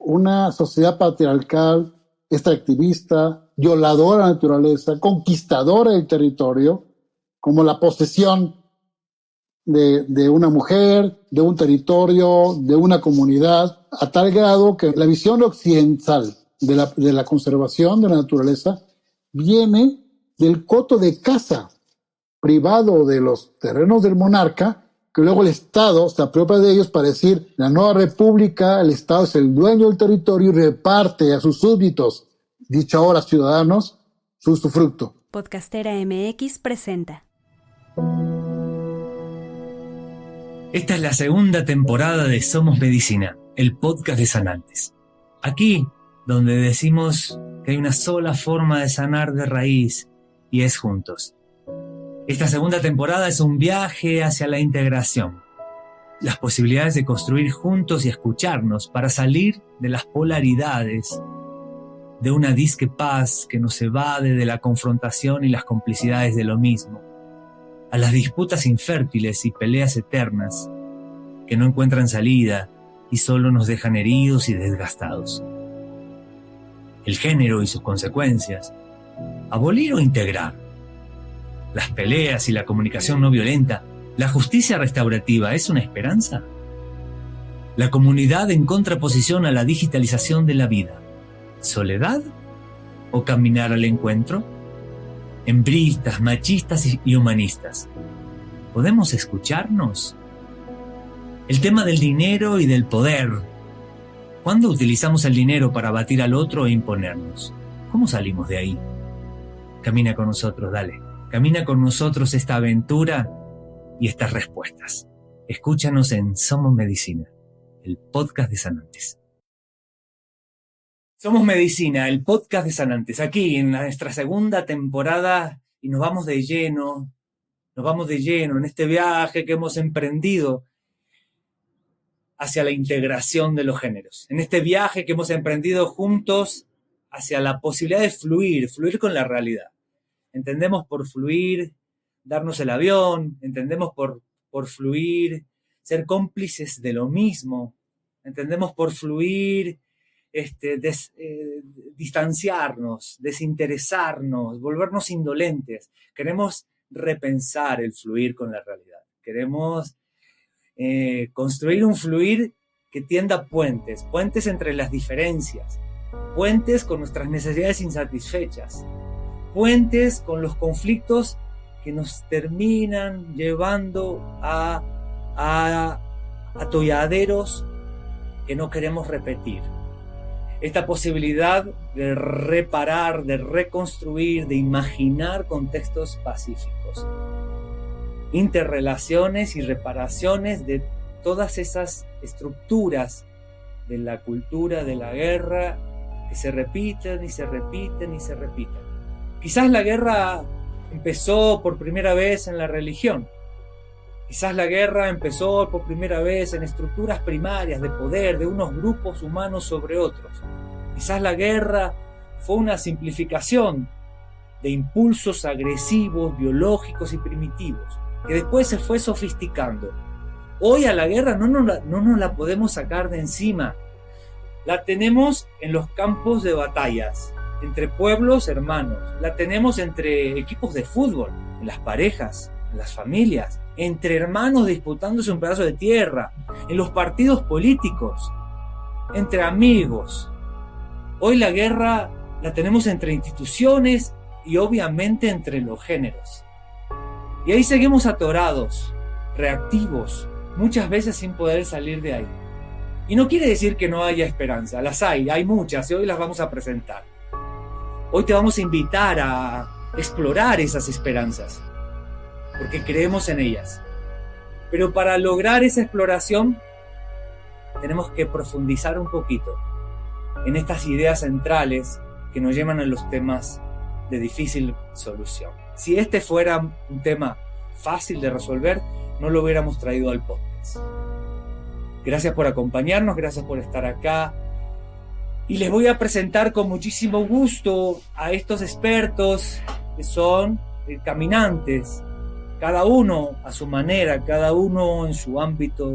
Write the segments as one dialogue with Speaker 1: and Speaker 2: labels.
Speaker 1: una sociedad patriarcal, extractivista, violadora de la naturaleza, conquistadora del territorio, como la posesión de una mujer, de un territorio, de una comunidad, a tal grado que la visión occidental de la conservación de la naturaleza viene del coto de caza privado de los terrenos del monarca, que luego el Estado se apropia de ellos para decir, la nueva república, el Estado es el dueño del territorio y reparte a sus súbditos, dicho ahora ciudadanos, su usufructo.
Speaker 2: Podcastera MX presenta.
Speaker 3: Esta es la segunda temporada de Somos Medicina, el podcast de sanantes. Aquí, donde decimos que hay una sola forma de sanar de raíz, y es juntos. Esta segunda temporada es un viaje hacia la integración. Las posibilidades de construir juntos y escucharnos para salir de las polaridades, de una disque paz que nos evade de la confrontación y las complicidades de lo mismo, a las disputas infértiles y peleas eternas que no encuentran salida y solo nos dejan heridos y desgastados. El género y sus consecuencias, abolir o integrar, las peleas y la comunicación no violenta, la justicia restaurativa, ¿es una esperanza? La comunidad en contraposición a la digitalización de la vida, ¿soledad o caminar al encuentro? Hembristas, machistas y humanistas, ¿podemos escucharnos? El tema del dinero y del poder. ¿Cuándo utilizamos el dinero para batir al otro e imponernos? ¿Cómo salimos de ahí? Camina con nosotros, dale. Camina con nosotros esta aventura y estas respuestas. Escúchanos en Somos Medicina, el podcast de sanantes. Somos Medicina, el podcast de sanantes, aquí en nuestra segunda temporada, y nos vamos de lleno en este viaje que hemos emprendido hacia la integración de los géneros, en este viaje que hemos emprendido juntos hacia la posibilidad de fluir con la realidad. Entendemos por fluir darnos el avión, entendemos por fluir ser cómplices de lo mismo, entendemos por fluir distanciarnos, desinteresarnos, volvernos indolentes. Queremos repensar el fluir con la realidad. Queremos construir un fluir que tienda puentes entre las diferencias, puentes con nuestras necesidades insatisfechas, puentes con los conflictos que nos terminan llevando a atolladeros que no queremos repetir. Esta posibilidad de reparar, de reconstruir, de imaginar contextos pacíficos, interrelaciones y reparaciones de todas esas estructuras de la cultura de la guerra que se repiten y se repiten y se repiten. Quizás la guerra empezó por primera vez en la religión. Quizás la guerra empezó por primera vez en estructuras primarias de poder de unos grupos humanos sobre otros. Quizás la guerra fue una simplificación de impulsos agresivos, biológicos y primitivos, que después se fue sofisticando. Hoy a la guerra no nos la podemos sacar de encima. La tenemos en los campos de batallas, entre pueblos hermanos. La tenemos entre equipos de fútbol, en las parejas, en las familias, entre hermanos disputándose un pedazo de tierra, en los partidos políticos, entre amigos. Hoy la guerra la tenemos entre instituciones y obviamente entre los géneros. Y ahí seguimos atorados, reactivos, muchas veces sin poder salir de ahí. Y no quiere decir que no haya esperanza, las hay muchas y hoy las vamos a presentar. Hoy te vamos a invitar a explorar esas esperanzas, porque creemos en ellas. Pero para lograr esa exploración, tenemos que profundizar un poquito en estas ideas centrales que nos llevan a los temas de difícil solución. Si este fuera un tema fácil de resolver, no lo hubiéramos traído al podcast. Gracias por acompañarnos, gracias por estar acá. Y les voy a presentar con muchísimo gusto a estos expertos que son caminantes, cada uno a su manera, cada uno en su ámbito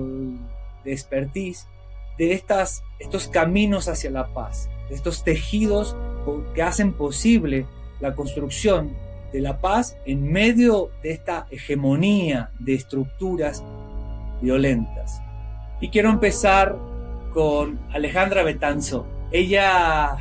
Speaker 3: de expertise, de estos caminos hacia la paz, de estos tejidos que hacen posible la construcción de la paz en medio de esta hegemonía de estructuras violentas. Y quiero empezar con Alejandra Betanzo. Ella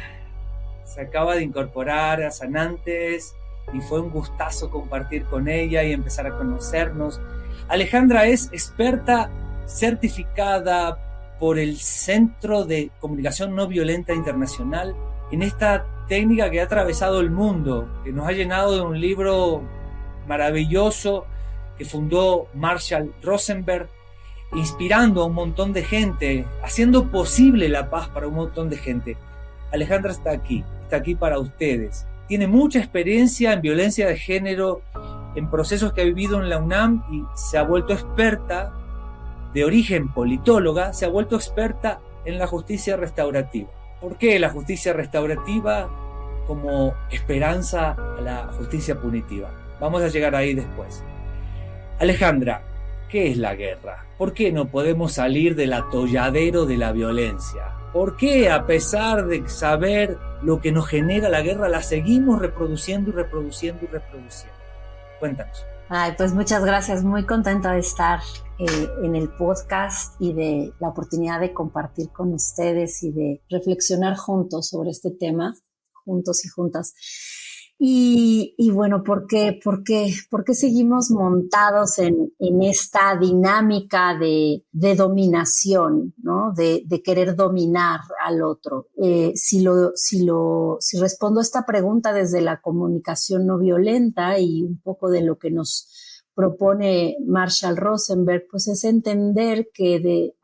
Speaker 3: se acaba de incorporar a Sanantes y fue un gustazo compartir con ella y empezar a conocernos. Alejandra es experta certificada por el Centro de Comunicación No Violenta Internacional en esta técnica que ha atravesado el mundo, que nos ha llenado de un libro maravilloso que fundó Marshall Rosenberg, inspirando a un montón de gente, haciendo posible la paz para un montón de gente. Alejandra está aquí para ustedes. Tiene mucha experiencia en violencia de género, en procesos que ha vivido en la UNAM y se ha vuelto experta, de origen politóloga, se ha vuelto experta en la justicia restaurativa. ¿Por qué la justicia restaurativa como esperanza a la justicia punitiva? Vamos a llegar ahí después. Alejandra, ¿qué es la guerra? ¿Por qué no podemos salir del atolladero de la violencia? ¿Por qué, a pesar de saber lo que nos genera la guerra, la seguimos reproduciendo y reproduciendo y reproduciendo? Cuéntanos.
Speaker 4: Ay, pues muchas gracias. Muy contenta de estar en el podcast y de la oportunidad de compartir con ustedes y de reflexionar juntos sobre este tema, juntos y juntas. Y bueno, ¿por qué seguimos montados en esta dinámica de dominación, ¿no? De querer dominar al otro. Si respondo a esta pregunta desde la comunicación no violenta y un poco de lo que nos propone Marshall Rosenberg, pues es entender que desde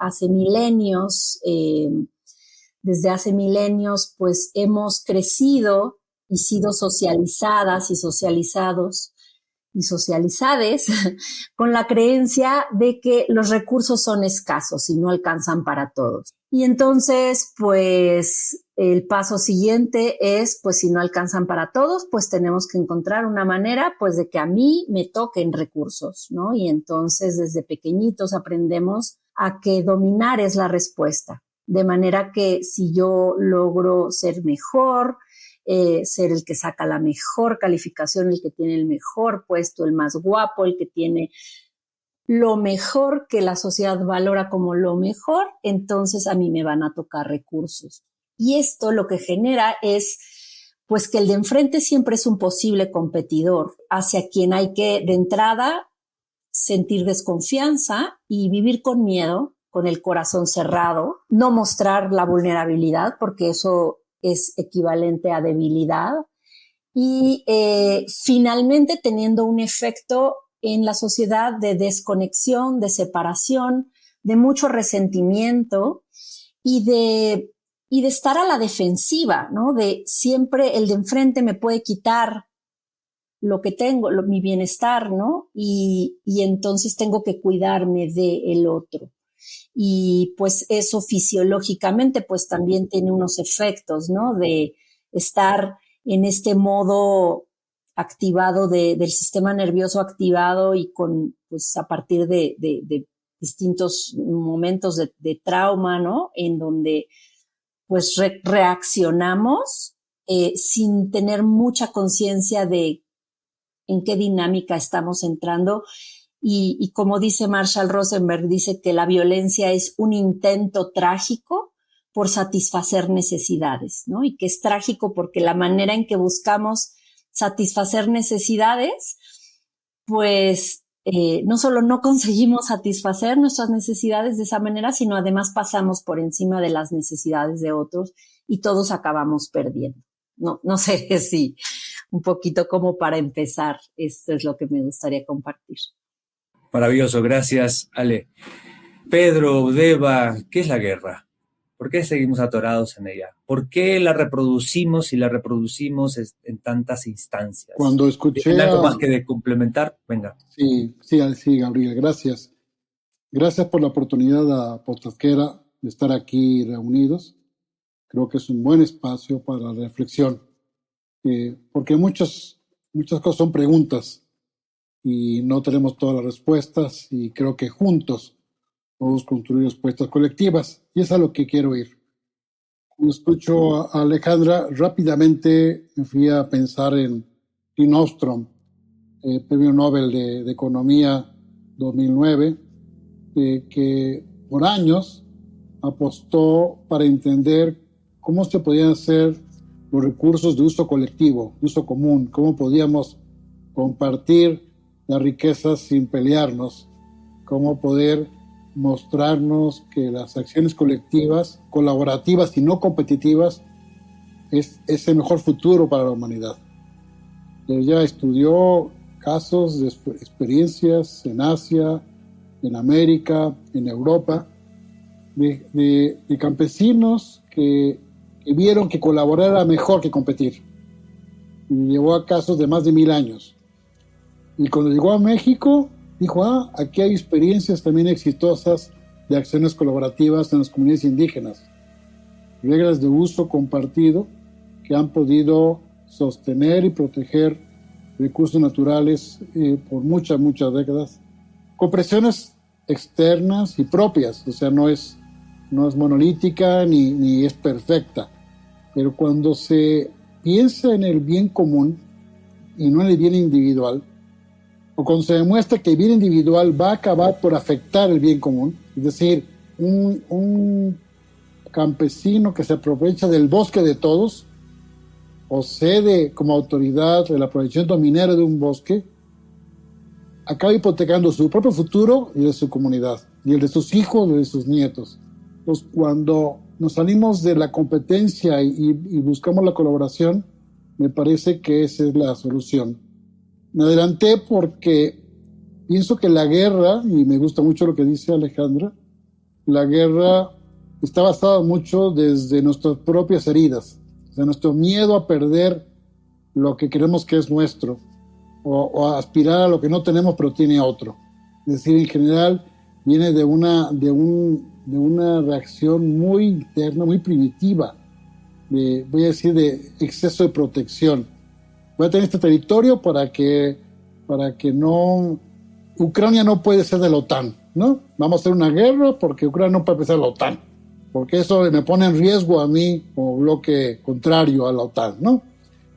Speaker 4: hace milenios, pues hemos crecido y sido socializadas y socializados y socializades con la creencia de que los recursos son escasos y no alcanzan para todos. Y entonces, pues, el paso siguiente es, pues, si no alcanzan para todos, pues tenemos que encontrar una manera, pues, de que a mí me toquen recursos, ¿no? Y entonces, desde pequeñitos aprendemos a que dominar es la respuesta. De manera que si yo logro ser mejor, ser el que saca la mejor calificación, el que tiene el mejor puesto, el más guapo, el que tiene lo mejor que la sociedad valora como lo mejor, entonces a mí me van a tocar recursos. Y esto lo que genera es, pues, que el de enfrente siempre es un posible competidor hacia quien hay que, de entrada, sentir desconfianza y vivir con miedo, con el corazón cerrado, no mostrar la vulnerabilidad, porque eso es equivalente a debilidad, y finalmente teniendo un efecto en la sociedad de desconexión, de separación, de mucho resentimiento y de estar a la defensiva, ¿no? De siempre el de enfrente me puede quitar lo que tengo, mi bienestar, ¿no? Y entonces tengo que cuidarme del otro. Y pues eso fisiológicamente pues también tiene unos efectos, ¿no? De estar en este modo activado del sistema nervioso activado y con, pues a partir de distintos momentos de trauma, ¿no? En donde pues reaccionamos sin tener mucha conciencia de en qué dinámica estamos entrando. Y como dice Marshall Rosenberg, dice que la violencia es un intento trágico por satisfacer necesidades, ¿no? Y que es trágico porque la manera en que buscamos satisfacer necesidades, pues no solo no conseguimos satisfacer nuestras necesidades de esa manera, sino además pasamos por encima de las necesidades de otros y todos acabamos perdiendo. No sé si un poquito como para empezar, esto es lo que me gustaría compartir.
Speaker 3: Maravilloso, gracias, Ale. Pedro, Deva, ¿qué es la guerra? ¿Por qué seguimos atorados en ella? ¿Por qué la reproducimos y la reproducimos en tantas instancias?
Speaker 1: Cuando escuché...
Speaker 3: ¿Tiene algo más que de complementar? Venga.
Speaker 1: Sí, Gabriel, gracias. Gracias por la oportunidad, podcastera, de estar aquí reunidos. Creo que es un buen espacio para la reflexión, porque muchas cosas son preguntas y no tenemos todas las respuestas, y creo que juntos Podemos construir respuestas colectivas. Y es a lo que quiero ir. Cuando escucho a Alejandra, rápidamente me fui a pensar en Tim Ostrom, premio Nobel de Economía 2009, que por años apostó para entender cómo se podían hacer los recursos de uso colectivo, de uso común, cómo podíamos compartir las riquezas sin pelearnos, cómo poder mostrarnos que las acciones colectivas, colaborativas y no competitivas es el mejor futuro para la humanidad. Ella estudió casos de experiencias en Asia, en América, en Europa, de campesinos que vieron que colaborar era mejor que competir. Y llevó a casos de más de 1000 años. Y cuando llegó a México, dijo, aquí hay experiencias también exitosas de acciones colaborativas en las comunidades indígenas. Reglas de uso compartido que han podido sostener y proteger recursos naturales por muchas décadas, con presiones externas y propias. O sea, no es monolítica ni es perfecta. Pero cuando se piensa en el bien común y no en el bien individual, o cuando se demuestra que el bien individual va a acabar por afectar el bien común, es decir, un campesino que se aprovecha del bosque de todos o cede como autoridad el aprovechamiento minero de un bosque, acaba hipotecando su propio futuro y el de su comunidad, y el de sus hijos y de sus nietos. Entonces, cuando nos salimos de la competencia y buscamos la colaboración, me parece que esa es la solución. Me adelanté porque pienso que la guerra, y me gusta mucho lo que dice Alejandra, la guerra está basada mucho desde nuestras propias heridas, de nuestro miedo a perder lo que creemos que es nuestro, o a aspirar a lo que no tenemos pero tiene otro. Es decir, en general viene de una reacción muy interna, muy primitiva, voy a decir de exceso de protección. Voy a tener este territorio para que no... Ucrania no puede ser de la OTAN, ¿no? Vamos a hacer una guerra porque Ucrania no puede ser de la OTAN, porque eso me pone en riesgo a mí como bloque contrario a la OTAN, ¿no?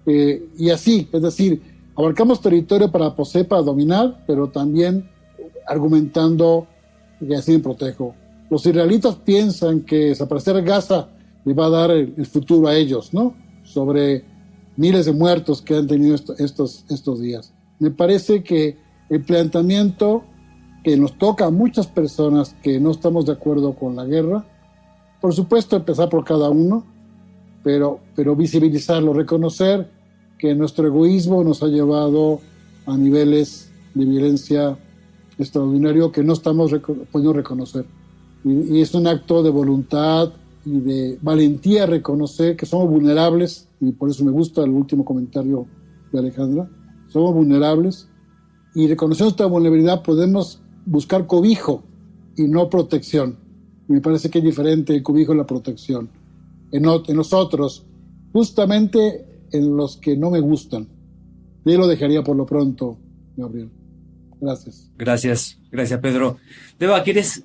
Speaker 1: Y así, es decir, abarcamos territorio para poseer, para dominar, pero también argumentando que así me protejo. Los israelitas piensan que desaparecer Gaza le va a dar el futuro a ellos, ¿no? Sobre miles de muertos que han tenido estos días. Me parece que el planteamiento que nos toca a muchas personas que no estamos de acuerdo con la guerra, por supuesto empezar por cada uno, pero visibilizarlo, reconocer que nuestro egoísmo nos ha llevado a niveles de violencia extraordinario que no estamos pudiendo reconocer. Y es un acto de voluntad y de valentía reconocer que somos vulnerables, y por eso me gusta el último comentario de Alejandra, somos vulnerables, y reconociendo esta vulnerabilidad podemos buscar cobijo y no protección. Y me parece que es diferente el cobijo y la protección. En nosotros, justamente en los que no me gustan. Y ahí lo dejaría por lo pronto, Gabriel. Gracias.
Speaker 3: Gracias, Pedro. Deba, ¿quieres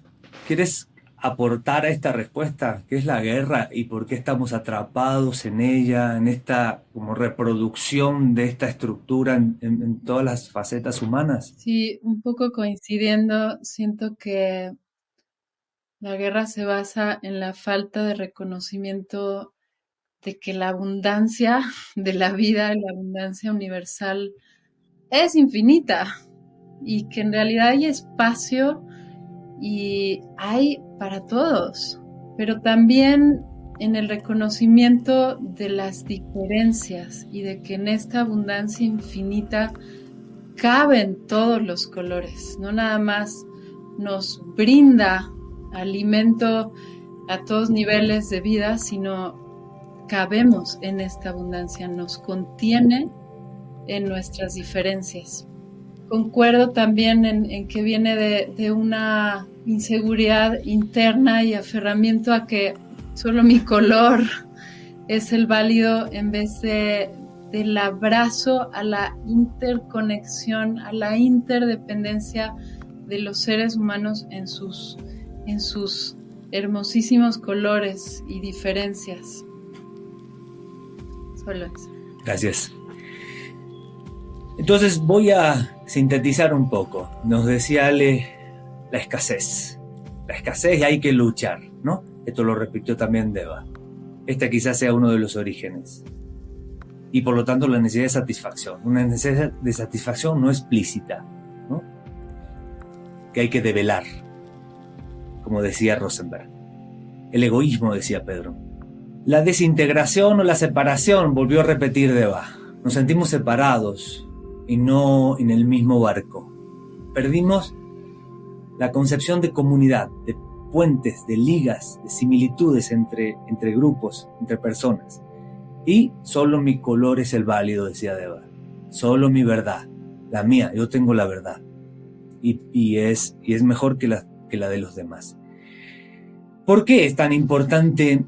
Speaker 3: aportar a esta respuesta? ¿Qué es la guerra y por qué estamos atrapados en ella, en esta como reproducción de esta estructura en todas las facetas humanas?
Speaker 5: Sí, un poco coincidiendo, siento que la guerra se basa en la falta de reconocimiento de que la abundancia de la vida, la abundancia universal, es infinita y que en realidad hay espacio y hay para todos, pero también en el reconocimiento de las diferencias y de que en esta abundancia infinita caben todos los colores, no nada más nos brinda alimento a todos niveles de vida, sino cabemos en esta abundancia, nos contiene en nuestras diferencias. Concuerdo también en que viene de una inseguridad interna y aferramiento a que solo mi color es el válido en vez del abrazo a la interconexión, a la interdependencia de los seres humanos en sus en sus hermosísimos colores y diferencias. Solo eso.
Speaker 3: Gracias. Entonces voy a sintetizar un poco. Nos decía Ale, la escasez. La escasez y hay que luchar, ¿no? Esto lo repitió también Deva. Este quizás sea uno de los orígenes. Y por lo tanto la necesidad de satisfacción. Una necesidad de satisfacción no explícita, ¿no? Que hay que develar, como decía Rosenberg. El egoísmo, decía Pedro. La desintegración o la separación, volvió a repetir Deva. Nos sentimos separados y no en el mismo barco. Perdimos la concepción de comunidad, de puentes, de ligas, de similitudes entre grupos, entre personas. Y solo mi color es el válido, decía Deva. Solo mi verdad, la mía, yo tengo la verdad. Y es mejor que la de los demás. ¿Por qué es tan importante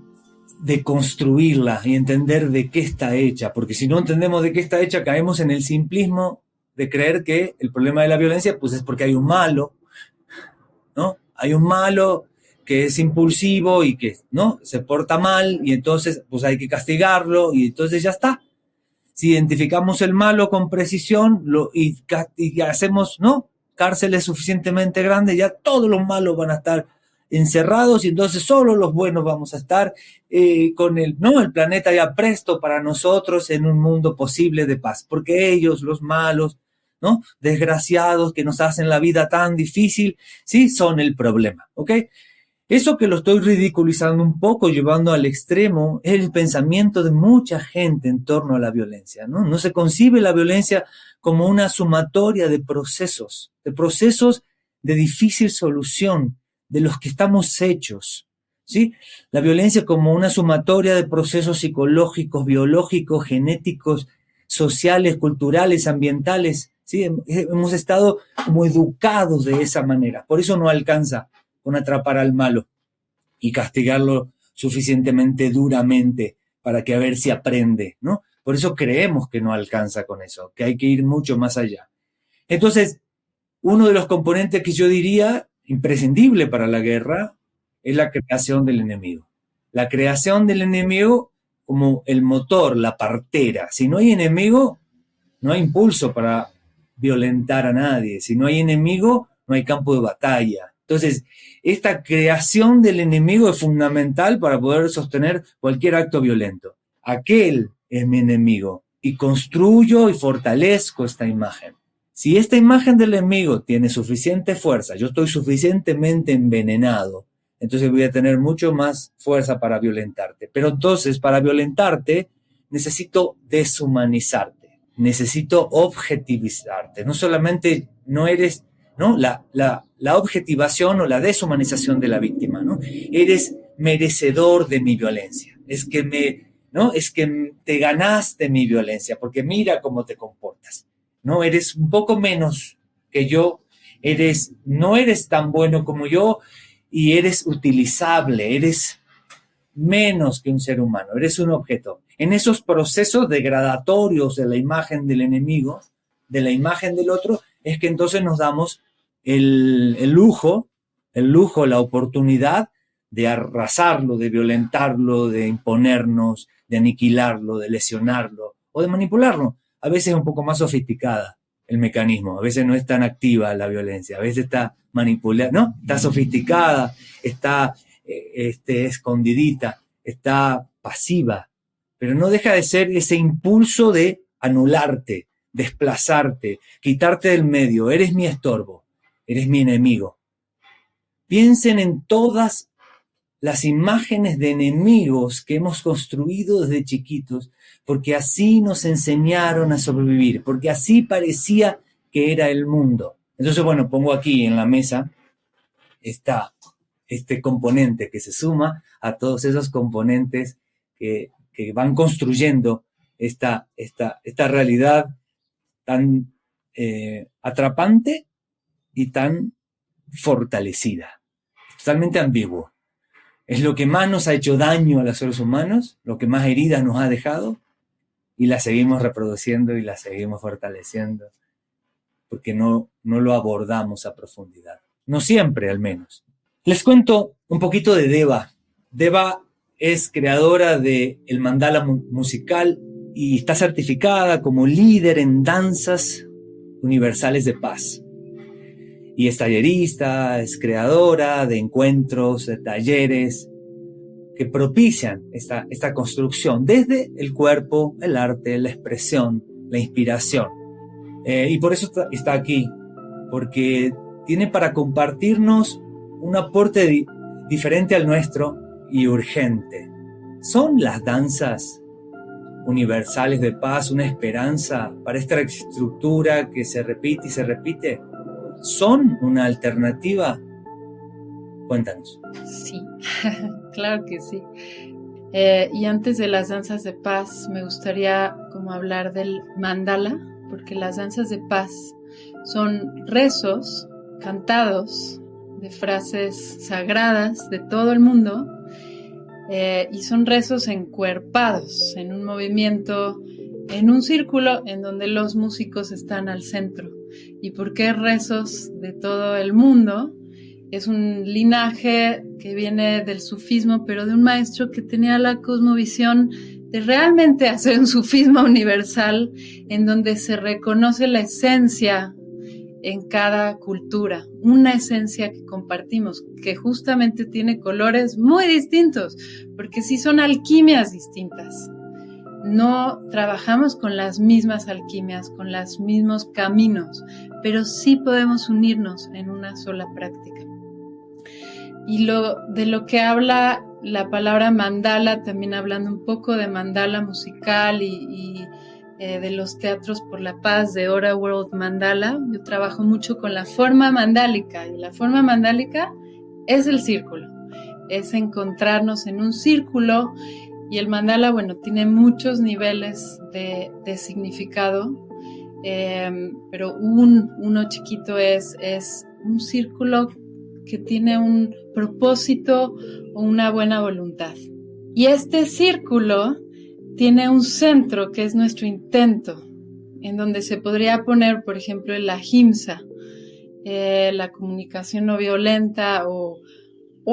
Speaker 3: deconstruirla y entender de qué está hecha? Porque si no entendemos de qué está hecha, caemos en el simplismo de creer que el problema de la violencia pues es porque hay un malo, ¿no? Hay un malo que es impulsivo y que, ¿no?, se porta mal y entonces pues hay que castigarlo y entonces ya está. Si identificamos el malo con precisión y hacemos, ¿no?, cárceles suficientemente grandes, ya todos los malos van a estar encerrados y entonces solo los buenos vamos a estar con el planeta ya presto para nosotros en un mundo posible de paz, porque ellos, los malos, ¿no?, desgraciados que nos hacen la vida tan difícil, sí, son el problema, ¿ok? Eso que lo estoy ridiculizando un poco, llevando al extremo, es el pensamiento de mucha gente en torno a la violencia, ¿no? No se concibe la violencia como una sumatoria de procesos de difícil solución, de los que estamos hechos, ¿sí? La violencia como una sumatoria de procesos psicológicos, biológicos, genéticos, sociales, culturales, ambientales, ¿sí? Hemos estado como educados de esa manera. Por eso no alcanza con atrapar al malo y castigarlo suficientemente duramente para que a ver si aprende, ¿no? Por eso creemos que no alcanza con eso, que hay que ir mucho más allá. Entonces, uno de los componentes que yo diría imprescindible para la guerra es la creación del enemigo. La creación del enemigo como el motor, la partera. Si no hay enemigo, no hay impulso para violentar a nadie. Si no hay enemigo, no hay campo de batalla. Entonces, esta creación del enemigo es fundamental para poder sostener cualquier acto violento. Aquel es mi enemigo y construyo y fortalezco esta imagen. Si esta imagen del enemigo tiene suficiente fuerza, yo estoy suficientemente envenenado, entonces voy a tener mucho más fuerza para violentarte. Pero entonces, para violentarte, necesito deshumanizarte, necesito objetivizarte. No solamente no eres, ¿no?, la objetivación o la deshumanización de la víctima, ¿no? Eres merecedor de mi violencia. Es que te ganaste mi violencia, porque mira cómo te comportas. No, eres un poco menos que yo, no eres tan bueno como yo y eres utilizable, eres menos que un ser humano, eres un objeto. En esos procesos degradatorios de la imagen del enemigo, de la imagen del otro, es que entonces nos damos el lujo, la oportunidad de arrasarlo, de violentarlo, de imponernos, de aniquilarlo, de lesionarlo o de manipularlo. A veces es un poco más sofisticada el mecanismo, a veces no es tan activa la violencia, a veces está manipulada, ¿no? Está sofisticada, está escondidita, está pasiva, pero no deja de ser ese impulso de anularte, desplazarte, quitarte del medio. Eres mi estorbo, eres mi enemigo. Piensen en todas las imágenes de enemigos que hemos construido desde chiquitos, porque así nos enseñaron a sobrevivir, porque así parecía que era el mundo. Entonces, bueno, pongo aquí en la mesa este componente que se suma a todos esos componentes que van construyendo esta realidad tan atrapante y tan fortalecida. Totalmente ambiguo. Es lo que más nos ha hecho daño a los seres humanos, lo que más heridas nos ha dejado, y la seguimos reproduciendo y la seguimos fortaleciendo, porque no lo abordamos a profundidad. No siempre, al menos. Les cuento un poquito de Deva. Deva es creadora del mandala musical y está certificada como líder en danzas universales de paz. Y es tallerista, es creadora de encuentros, de talleres que propician esta construcción desde el cuerpo, el arte, la expresión, la inspiración. Y por eso está aquí, porque tiene para compartirnos un aporte diferente al nuestro y urgente. ¿Son las danzas universales de paz una esperanza para esta estructura que se repite y se repite? ¿Son una alternativa? Cuéntanos.
Speaker 5: Sí, claro que sí. Y antes de las danzas de paz, me gustaría como hablar del mandala, porque las danzas de paz son rezos cantados de frases sagradas de todo el mundo, y son rezos encuerpados en un movimiento, en un círculo en donde los músicos están al centro. ¿Y por qué rezos de todo el mundo? Es un linaje que viene del sufismo, pero de un maestro que tenía la cosmovisión de realmente hacer un sufismo universal en donde se reconoce la esencia en cada cultura, una esencia que compartimos, que justamente tiene colores muy distintos, porque sí son alquimias distintas. No trabajamos con las mismas alquimias, con los mismos caminos, pero sí podemos unirnos en una sola práctica. Y de lo que habla la palabra mandala, también hablando un poco de mandala musical y de los teatros por la paz de Ora World Mandala. Yo trabajo mucho con la forma mandálica, y la forma mandálica es el círculo, es encontrarnos en un círculo, y el mandala, bueno, tiene muchos niveles de significado, pero uno chiquito es un círculo que tiene un propósito o una buena voluntad. Y este círculo tiene un centro que es nuestro intento, en donde se podría poner, por ejemplo, el ahimsa, la comunicación no violenta o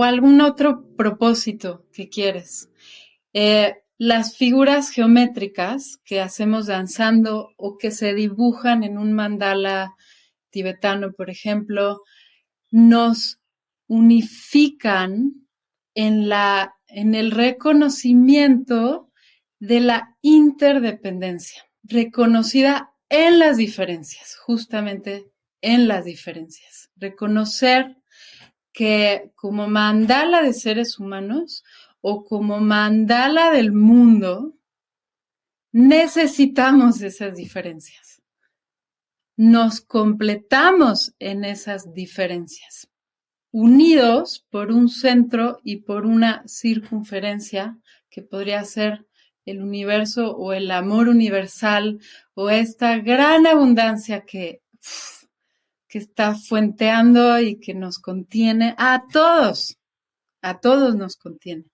Speaker 5: algún otro propósito que quieres. Las figuras geométricas que hacemos danzando o que se dibujan en un mandala tibetano, por ejemplo, nos unifican en el reconocimiento de la interdependencia, reconocida en las diferencias, justamente en las diferencias. Reconocer que como mandala de seres humanos o como mandala del mundo, necesitamos esas diferencias. Nos completamos en esas diferencias, unidos por un centro y por una circunferencia que podría ser el universo o el amor universal o esta gran abundancia que está fuenteando y que nos contiene a todos nos contiene.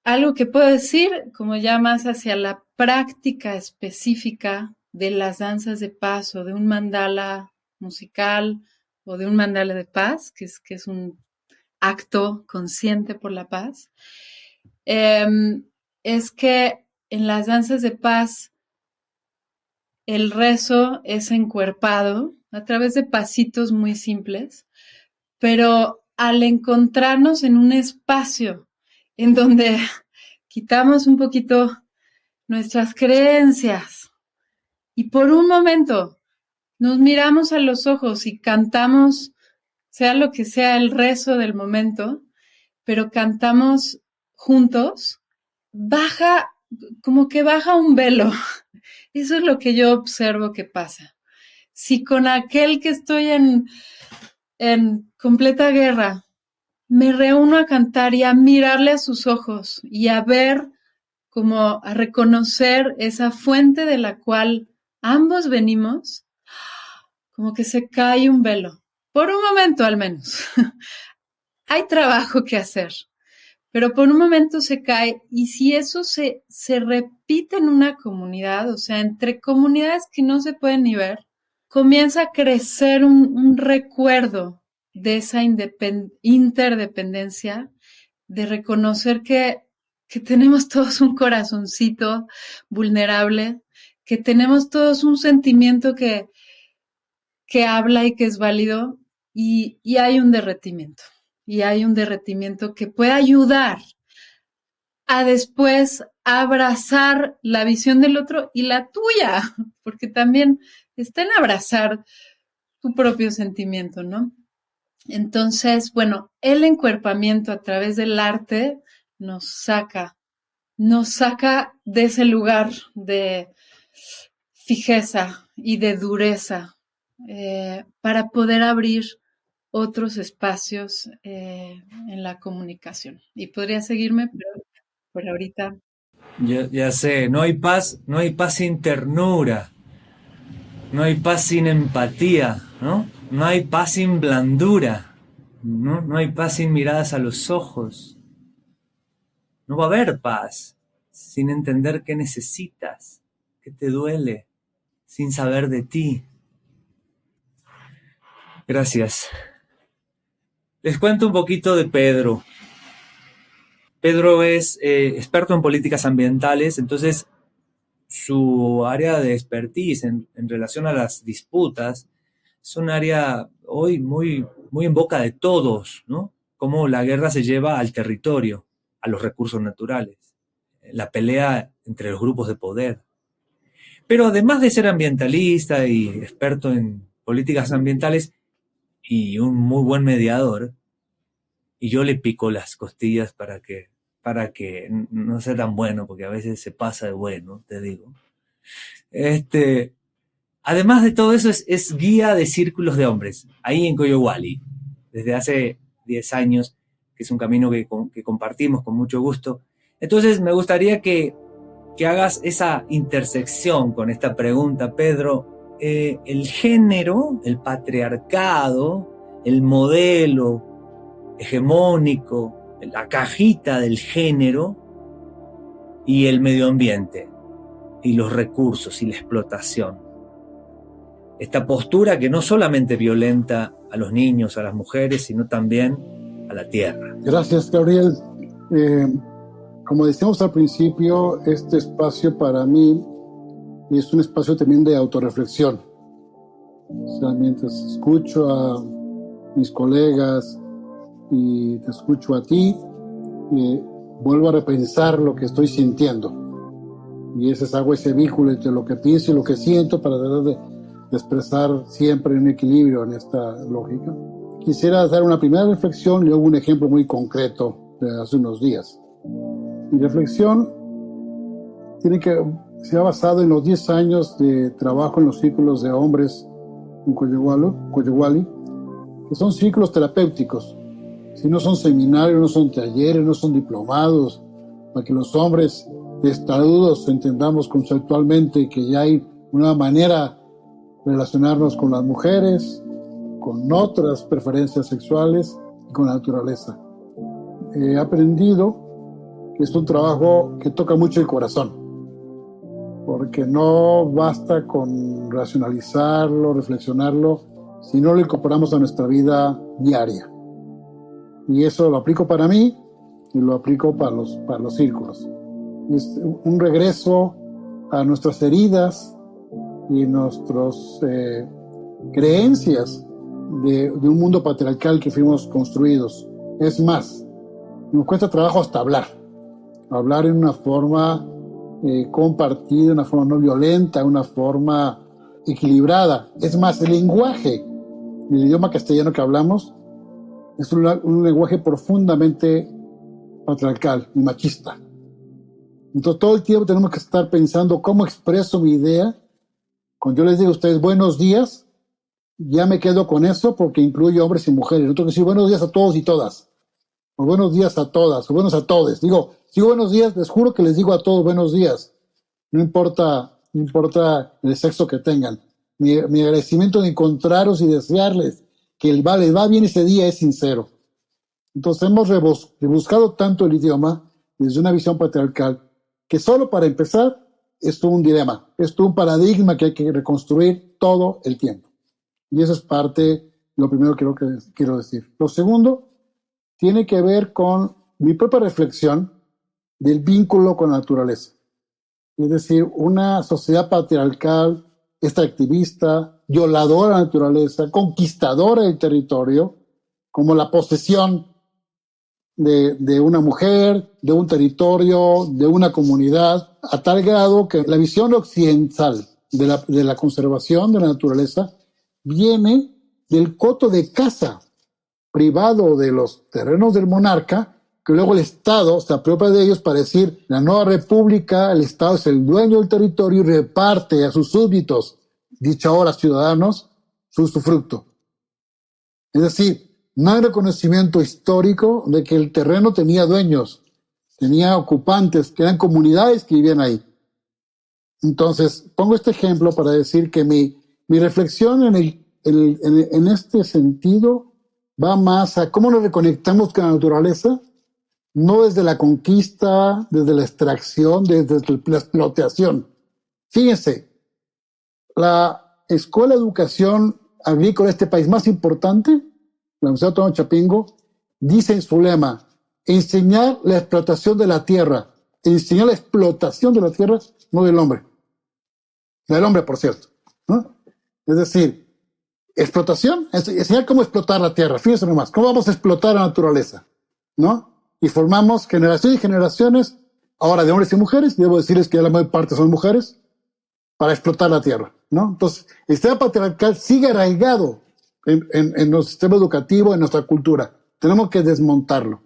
Speaker 5: Algo que puedo decir, como ya más hacia la práctica específica de las danzas de paz o de un mandala musical o de un mandala de paz, que es un acto consciente por la paz, es que en las danzas de paz el rezo es encuerpado a través de pasitos muy simples, pero al encontrarnos en un espacio en donde quitamos un poquito nuestras creencias y por un momento nos miramos a los ojos y cantamos, sea lo que sea el rezo del momento, pero cantamos juntos, como que baja un velo. Eso es lo que yo observo que pasa. Si con aquel que estoy en completa guerra me reúno a cantar y a mirarle a sus ojos y a ver, como a reconocer esa fuente de la cual ambos venimos, como que se cae un velo, por un momento al menos. Hay trabajo que hacer, pero por un momento se cae, y si eso se repite en una comunidad, o sea, entre comunidades que no se pueden ni ver, comienza a crecer un recuerdo de esa interdependencia, de reconocer que tenemos todos un corazoncito vulnerable, que tenemos todos un sentimiento que habla y que es válido, y hay un derretimiento. Y hay un derretimiento que puede ayudar a después abrazar la visión del otro y la tuya, porque también está en abrazar tu propio sentimiento, ¿no? Entonces, bueno, el encuerpamiento a través del arte nos saca de ese lugar de fijeza y de dureza para poder abrir otros espacios en la comunicación. Y podría seguirme, pero por ahorita.
Speaker 3: Ya sé, no hay paz sin ternura, no hay paz sin empatía, ¿no? No hay paz sin blandura, ¿no? No hay paz sin miradas a los ojos. No va a haber paz sin entender qué necesitas, qué te duele, sin saber de ti. Gracias. Les cuento un poquito de Pedro. Pedro es experto en políticas ambientales, entonces su área de expertise en relación a las disputas es un área hoy muy, muy en boca de todos, ¿no? Cómo la guerra se lleva al territorio, a los recursos naturales, la pelea entre los grupos de poder. Pero además de ser ambientalista y experto en políticas ambientales y un muy buen mediador, y yo le pico las costillas para que no sea tan bueno, porque a veces se pasa de bueno, te digo. Además de todo eso, es guía de círculos de hombres, ahí en Coyowali, desde hace 10 años, que es un camino que compartimos con mucho gusto. Entonces me gustaría que hagas esa intersección con esta pregunta, Pedro. El género, el patriarcado, el modelo hegemónico, la cajita del género y el medio ambiente y los recursos y la explotación. Esta postura que no solamente violenta a los niños, a las mujeres, sino también a la tierra.
Speaker 1: Gracias, Gabriel. Como decíamos al principio, este espacio para mí es un espacio también de autorreflexión. O sea, mientras escucho a mis colegas y te escucho a ti, vuelvo a repensar lo que estoy sintiendo. Y ese hago ese vínculo entre lo que pienso y lo que siento para tratar de expresar siempre un equilibrio en esta lógica. Quisiera hacer una primera reflexión y luego un ejemplo muy concreto de hace unos días. Mi reflexión se ha basado en los 10 años de trabajo en los círculos de hombres en Coyowali, que son círculos terapéuticos. Si no son seminarios, no son talleres, no son diplomados, para que los hombres testarudos entendamos conceptualmente que ya hay una manera de relacionarnos con las mujeres, con otras preferencias sexuales y con la naturaleza. He aprendido que es un trabajo que toca mucho el corazón, porque no basta con racionalizarlo, reflexionarlo, si no lo incorporamos a nuestra vida diaria. Y eso lo aplico para mí y lo aplico para los círculos. Es un regreso a nuestras heridas y nuestras creencias de un mundo patriarcal que fuimos construidos. Es más, nos cuesta trabajo hasta hablar en una forma compartida, una forma no violenta, una forma equilibrada. Es más, el lenguaje, el idioma castellano que hablamos, es un lenguaje profundamente patriarcal y machista. Entonces todo el tiempo tenemos que estar pensando cómo expreso mi idea. Cuando yo les digo a ustedes buenos días, ya me quedo con eso porque incluye hombres y mujeres. No tengo que decir buenos días a todos y todas, o buenos días a todas, o buenos a todos. Digo buenos días, les juro que les digo a todos buenos días. No importa el sexo que tengan. Mi agradecimiento de encontraros y desearles que les va bien ese día es sincero. Entonces hemos rebuscado tanto el idioma desde una visión patriarcal que solo para empezar es todo un dilema, es todo un paradigma que hay que reconstruir todo el tiempo. Y eso es parte Lo primero que quiero decir. Lo segundo tiene que ver con mi propia reflexión del vínculo con la naturaleza. Es decir, una sociedad patriarcal, extractivista, violadora de la naturaleza, conquistadora del territorio, como la posesión de una mujer, de un territorio, de una comunidad, a tal grado que la visión occidental de la conservación de la naturaleza viene del coto de caza privado de los terrenos del monarca, que luego el Estado se apropia de ellos para decir, la nueva república, el Estado es el dueño del territorio y reparte a sus súbditos, dicho ahora ciudadanos, su usufructo. Es decir, no hay reconocimiento histórico de que el terreno tenía dueños, tenía ocupantes, que eran comunidades que vivían ahí. Entonces, pongo este ejemplo para decir que mi reflexión en este sentido va más a cómo nos reconectamos con la naturaleza, no desde la conquista, desde la extracción, desde la explotación. Fíjense, la escuela de educación agrícola de este país más importante, la Universidad Autónoma de Chapingo, dice en su lema, enseñar la explotación de la tierra, enseñar la explotación de la tierra, no del hombre. Del hombre, por cierto, ¿no? Es decir, explotación, enseñar cómo explotar la tierra. Fíjense nomás, cómo vamos a explotar la naturaleza, ¿no? Y formamos generaciones y generaciones, ahora de hombres y mujeres, debo decirles que ya la mayor parte son mujeres, para explotar la tierra, ¿no? Entonces, el sistema patriarcal sigue arraigado en nuestro sistema educativo, en nuestra cultura. Tenemos que desmontarlo.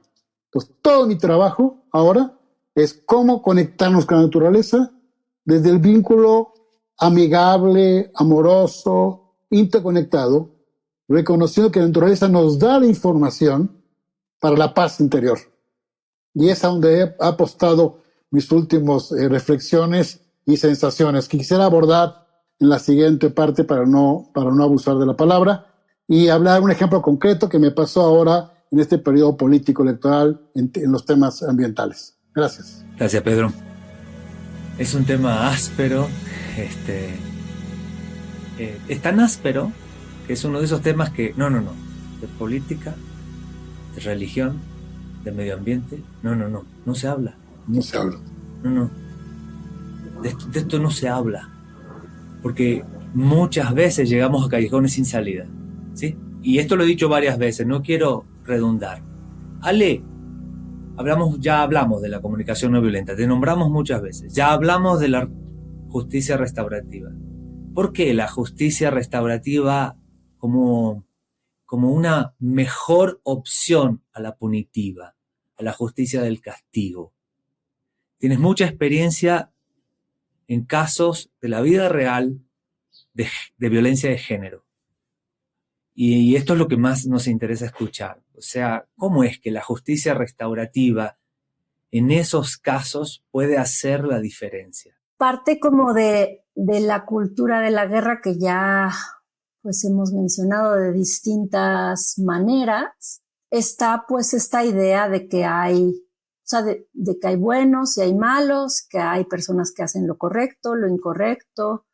Speaker 1: Entonces, todo mi trabajo ahora es cómo conectarnos con la naturaleza desde el vínculo amigable, amoroso, interconectado, reconociendo que la naturaleza nos da la información para la paz interior. Y es a donde he apostado mis últimas reflexiones y sensaciones que quisiera abordar en la siguiente parte para no abusar de la palabra y hablar de un ejemplo concreto que me pasó ahora en este periodo político electoral en los temas ambientales. Gracias.
Speaker 3: Gracias, Pedro. Es un tema áspero, es tan áspero que es uno de esos temas que, de política, de religión, de medio ambiente, no se habla.
Speaker 1: No se habla.
Speaker 3: De esto no se habla, porque muchas veces llegamos a callejones sin salida, ¿sí? Y esto lo he dicho varias veces, no quiero redundar. Ale, ya hablamos de la comunicación no violenta, te nombramos muchas veces, ya hablamos de la justicia restaurativa. ¿Por qué la justicia restaurativa como una mejor opción a la punitiva, a la justicia del castigo? Tienes mucha experiencia en casos de la vida real de violencia de género. Y esto es lo que más nos interesa escuchar. O sea, ¿cómo es que la justicia restaurativa en esos casos puede hacer la diferencia?
Speaker 4: Parte como de la cultura de la guerra que ya pues hemos mencionado de distintas maneras, está pues esta idea de que de que hay buenos y hay malos, que hay personas que hacen lo correcto, lo incorrecto,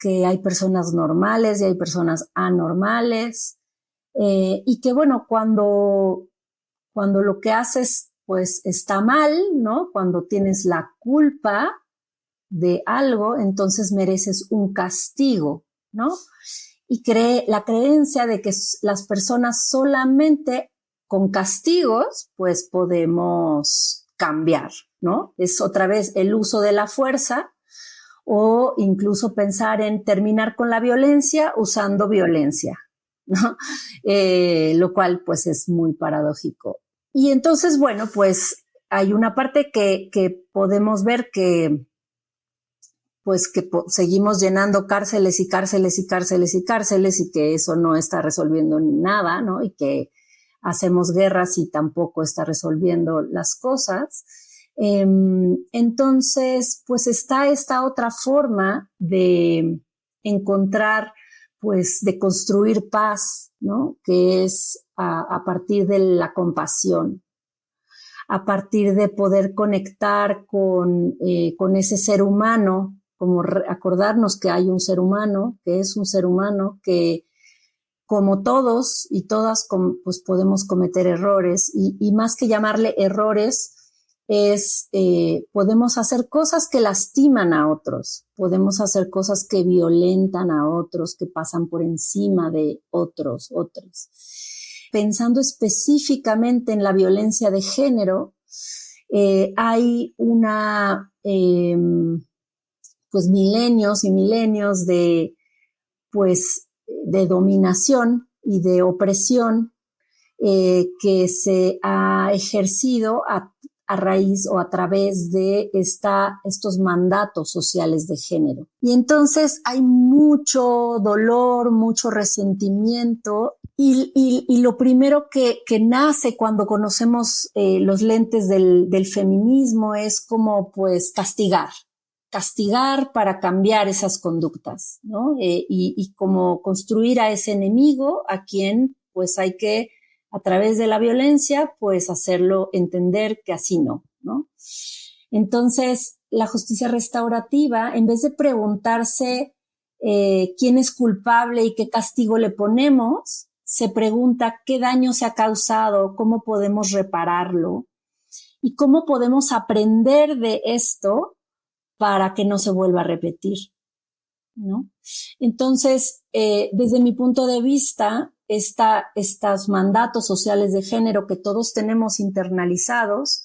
Speaker 4: que hay personas normales y hay personas anormales, y que bueno, cuando lo que haces pues está mal, ¿no? Cuando tienes la culpa de algo, entonces mereces un castigo, ¿no? Y la creencia de que las personas solamente con castigos, pues podemos cambiar, ¿no? Es otra vez el uso de la fuerza o incluso pensar en terminar con la violencia usando violencia, ¿no? Lo cual pues es muy paradójico. Y entonces, bueno, pues hay una parte que podemos ver que seguimos llenando cárceles y cárceles y cárceles y cárceles y que eso no está resolviendo nada, ¿no? Y que hacemos guerras y tampoco está resolviendo las cosas. Entonces, pues está esta otra forma de encontrar, pues de construir paz, ¿no? Que es a partir de la compasión, a partir de poder conectar con ese ser humano, como acordarnos que hay un ser humano, que es un ser humano, que como todos y todas, pues podemos cometer errores y más que llamarle errores, podemos hacer cosas que lastiman a otros, podemos hacer cosas que violentan a otros, que pasan por encima de otros. Pensando específicamente en la violencia de género, hay pues milenios y milenios de dominación y de opresión que se ha ejercido a raíz o a través de estos mandatos sociales de género. Y entonces hay mucho dolor, mucho resentimiento y lo primero que nace cuando conocemos los lentes del feminismo es como pues castigar para cambiar esas conductas, ¿no? Y como construir a ese enemigo a quien pues hay que a través de la violencia, pues hacerlo entender que así no. Entonces, la justicia restaurativa, en vez de preguntarse quién es culpable y qué castigo le ponemos, se pregunta qué daño se ha causado, cómo podemos repararlo y cómo podemos aprender de esto para que no se vuelva a repetir, ¿no? Entonces, desde mi punto de vista, estos mandatos sociales de género que todos tenemos internalizados,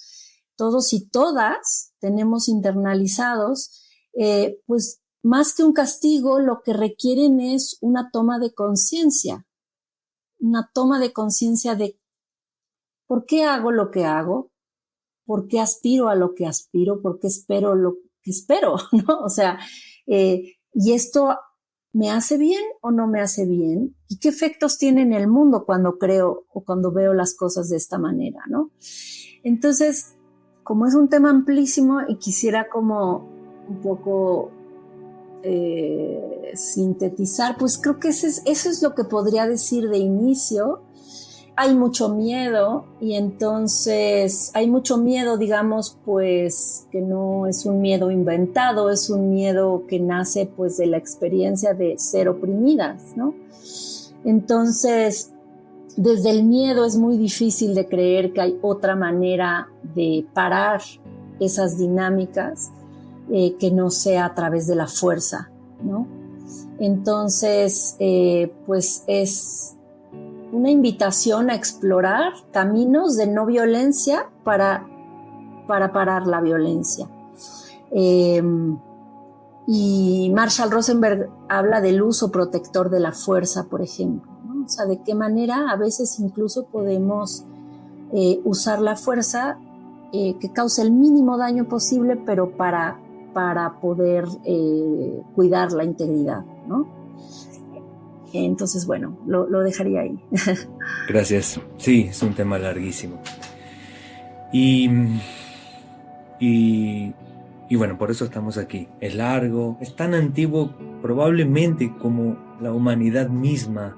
Speaker 4: todos y todas tenemos internalizados, pues más que un castigo, lo que requieren es una toma de conciencia de por qué hago lo que hago, por qué aspiro a lo que aspiro, por qué espero lo que espero, ¿no? O sea, y esto ¿me hace bien o no me hace bien? ¿Y qué efectos tiene en el mundo cuando creo o cuando veo las cosas de esta manera, ¿no? Entonces, como es un tema amplísimo y quisiera como un poco sintetizar, pues creo que eso es lo que podría decir de inicio. Hay mucho miedo y entonces hay mucho miedo, digamos, pues que no es un miedo inventado, es un miedo que nace pues de la experiencia de ser oprimidas, ¿no? Entonces, desde el miedo es muy difícil de creer que hay otra manera de parar esas dinámicas que no sea a través de la fuerza, ¿no? Entonces, pues es una invitación a explorar caminos de no violencia para parar la violencia. Y Marshall Rosenberg habla del uso protector de la fuerza, por ejemplo, ¿no? O sea, de qué manera a veces incluso podemos usar la fuerza que cause el mínimo daño posible, pero para poder cuidar la integridad, ¿no? Entonces, bueno, lo dejaría ahí.
Speaker 3: Gracias. Sí, es un tema larguísimo. Y bueno, por eso estamos aquí. Es largo, es tan antiguo probablemente como la humanidad misma.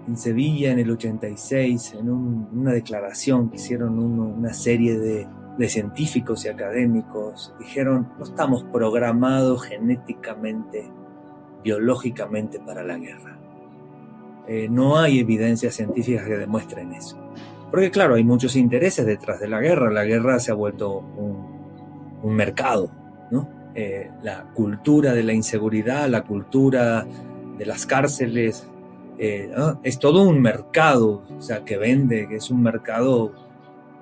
Speaker 3: En Sevilla, en el 86, en una declaración que hicieron una serie de científicos y académicos, dijeron, no estamos programados genéticamente, biológicamente para la guerra. No hay evidencias científicas que demuestren eso. Porque claro, hay muchos intereses detrás de la guerra. La guerra se ha vuelto un mercado, ¿no? La cultura de la inseguridad, la cultura de las cárceles, ¿no? Es todo un mercado, o sea, que vende, que es un mercado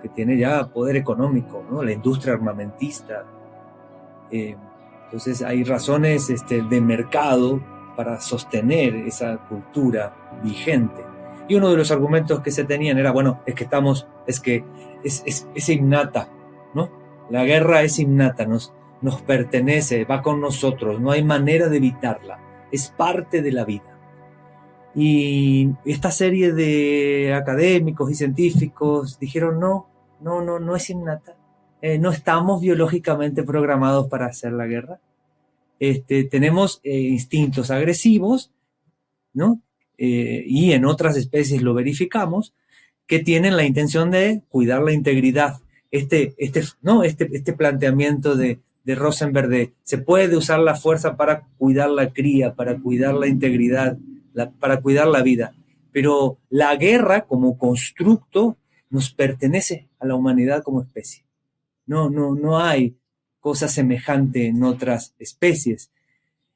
Speaker 3: que tiene ya poder económico, ¿no? La industria armamentista. Entonces hay razones de mercado para sostener esa cultura vigente. Y uno de los argumentos que se tenían era, bueno, es que es innata, ¿no? La guerra es innata, nos pertenece, va con nosotros, no hay manera de evitarla, es parte de la vida. Y esta serie de académicos y científicos dijeron, no es innata, no estamos biológicamente programados para hacer la guerra. Tenemos instintos agresivos, ¿no? Y en otras especies lo verificamos, que tienen la intención de cuidar la integridad. Este planteamiento de Rosenberg de se puede usar la fuerza para cuidar la cría, para cuidar la integridad, para cuidar la vida. Pero la guerra como constructo nos pertenece a la humanidad como especie. No hay cosa semejante en otras especies.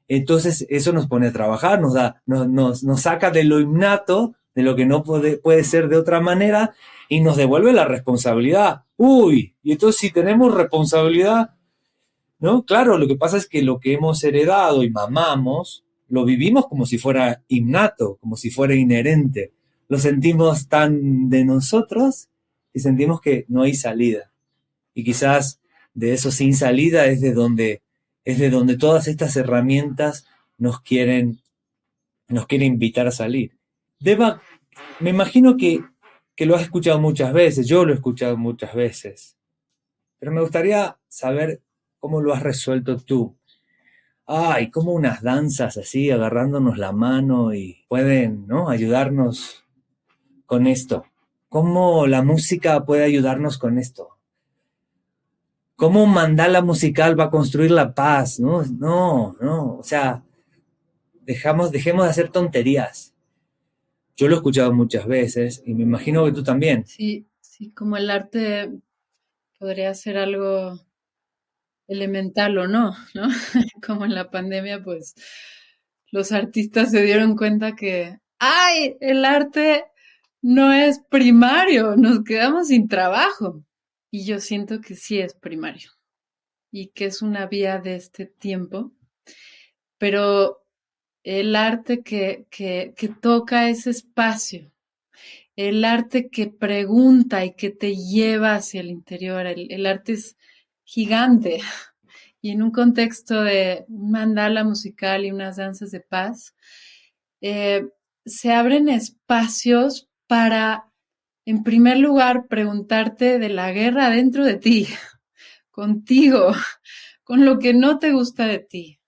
Speaker 3: Entonces eso nos pone a trabajar, nos saca de lo innato, de lo que no puede ser de otra manera, y nos devuelve la responsabilidad. Uy, y entonces si tenemos responsabilidad, ¿no? Claro, lo que pasa es que lo que hemos heredado y mamamos, lo vivimos como si fuera innato, como si fuera inherente. Lo sentimos tan de nosotros y sentimos que no hay salida. Y quizás de eso sin salida es de donde todas estas herramientas nos quieren invitar a salir. Deva, me imagino que lo has escuchado muchas veces, yo lo he escuchado muchas veces, pero me gustaría saber cómo lo has resuelto tú. Ay, como unas danzas así, agarrándonos la mano y pueden, ¿no?, ayudarnos con esto. ¿Cómo la música puede ayudarnos con esto? ¿Cómo un mandala musical va a construir la paz? No, o sea, dejemos de hacer tonterías. Yo lo he escuchado muchas veces y me imagino que tú también.
Speaker 5: Sí, como el arte podría ser algo elemental o no, ¿no? Como en la pandemia, pues los artistas se dieron cuenta que, ¡ay! El arte no es primario, nos quedamos sin trabajo. Y yo siento que sí es primario y que es una vía de este tiempo, pero el arte que toca ese espacio, el arte que pregunta y que te lleva hacia el interior, el arte es gigante. Y en un contexto de un mandala musical y unas danzas de paz, se abren espacios para, en primer lugar, preguntarte de la guerra dentro de ti, contigo, con lo que no te gusta de ti,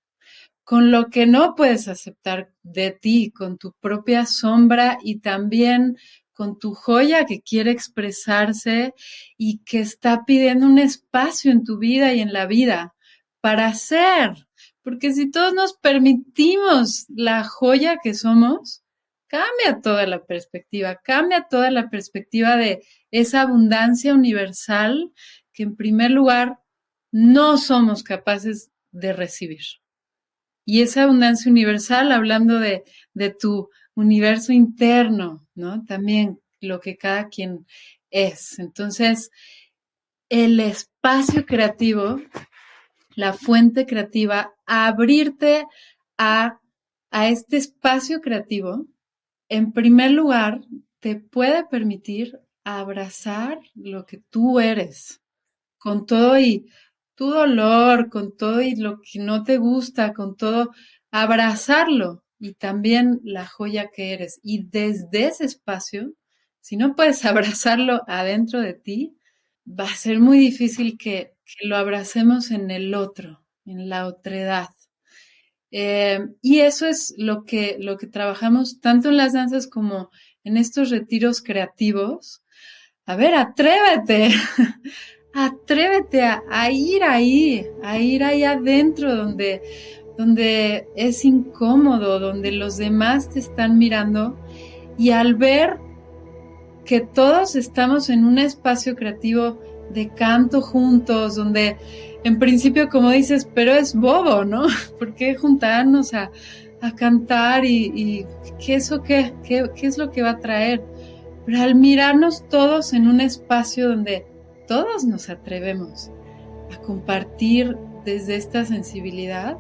Speaker 5: con lo que no puedes aceptar de ti, con tu propia sombra y también con tu joya que quiere expresarse y que está pidiendo un espacio en tu vida y en la vida para ser. Porque si todos nos permitimos la joya que somos, cambia toda la perspectiva de esa abundancia universal que en primer lugar no somos capaces de recibir. Y esa abundancia universal, hablando de tu universo interno, ¿no? También lo que cada quien es. Entonces, el espacio creativo, la fuente creativa, abrirte a este espacio creativo, en primer lugar, te puede permitir abrazar lo que tú eres, con todo y tu dolor, con todo y lo que no te gusta, con todo, abrazarlo y también la joya que eres. Y desde ese espacio, si no puedes abrazarlo adentro de ti, va a ser muy difícil que lo abracemos en el otro, en la otredad. Y eso es lo que trabajamos tanto en las danzas como en estos retiros creativos. A ver, atrévete. Atrévete a ir ahí adentro donde es incómodo, donde los demás te están mirando, y al ver que todos estamos en un espacio creativo de canto juntos, donde en principio, como dices, pero es bobo, ¿no? ¿Por qué juntarnos a cantar y qué es lo que va a traer? Pero al mirarnos todos en un espacio donde todos nos atrevemos a compartir desde esta sensibilidad,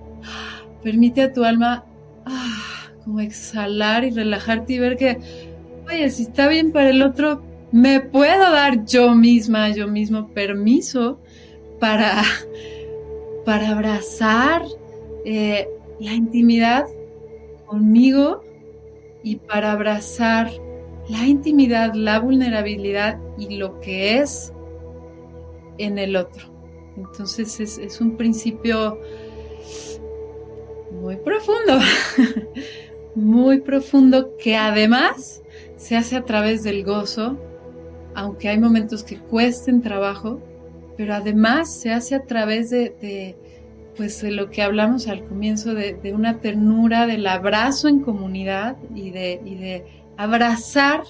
Speaker 5: permite a tu alma como exhalar y relajarte y ver que, oye, si está bien para el otro, me puedo dar yo mismo permiso para abrazar la intimidad conmigo y para abrazar la intimidad, la vulnerabilidad y lo que es en el otro. Entonces es un principio muy profundo, muy profundo, que además se hace a través del gozo, aunque hay momentos que cuesten trabajo, pero además se hace a través de pues de lo que hablamos al comienzo, de una ternura, del abrazo en comunidad y de abrazar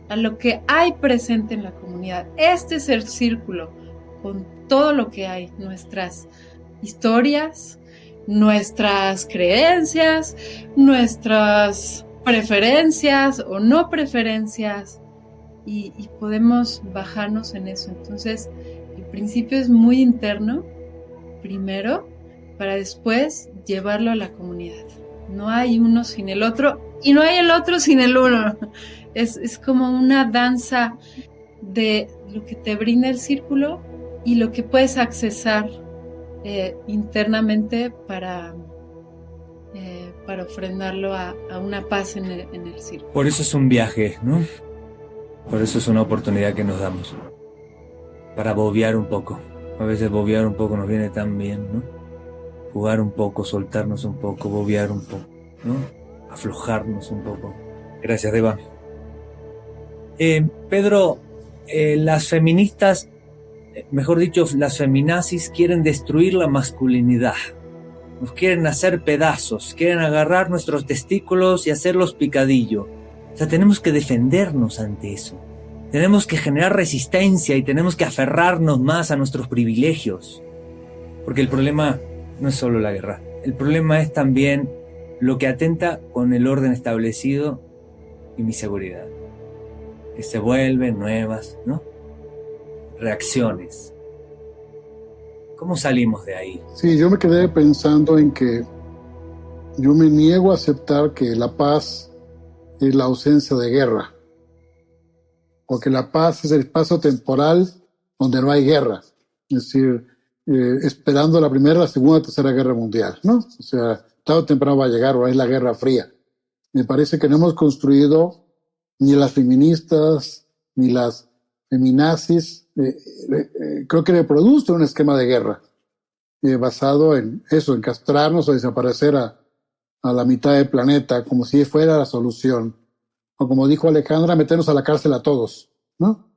Speaker 5: a lo que hay presente en la comunidad. Este es el círculo, con todo lo que hay, nuestras historias, nuestras creencias, nuestras preferencias o no preferencias, y podemos bajarnos en eso. Entonces, el principio es muy interno, primero, para después llevarlo a la comunidad. No hay uno sin el otro y no hay el otro sin el uno. Es como una danza de lo que te brinda el círculo y lo que puedes accesar internamente para ofrendarlo a una paz en el círculo.
Speaker 3: Por eso es un viaje, ¿no? Por eso es una oportunidad que nos damos. Para bobear un poco. A veces bobear un poco nos viene tan bien, ¿no? Jugar un poco, soltarnos un poco, bobear un poco, ¿no? Aflojarnos un poco. Gracias, Deva. Pedro, las feministas, mejor dicho, las feminazis quieren destruir la masculinidad. Nos quieren hacer pedazos, quieren agarrar nuestros testículos y hacerlos picadillo. O sea, tenemos que defendernos ante eso. Tenemos que generar resistencia y tenemos que aferrarnos más a nuestros privilegios. Porque el problema no es solo la guerra. El problema es también lo que atenta con el orden establecido y mi seguridad. Que se vuelven nuevas, ¿no? Reacciones. ¿Cómo salimos de ahí?
Speaker 1: Sí, yo me quedé pensando en que yo me niego a aceptar que la paz es la ausencia de guerra. Porque la paz es el espacio temporal donde no hay guerra. Es decir, esperando la Primera, la Segunda, Tercera Guerra Mundial, ¿no? O sea, tarde o temprano va a llegar, o es la Guerra Fría. Me parece que no hemos construido ni las feministas, ni las feminazis, creo que reproduce un esquema de guerra basado en eso, en castrarnos o desaparecer a la mitad del planeta, como si fuera la solución. O como dijo Alejandra, meternos a la cárcel a todos, ¿no?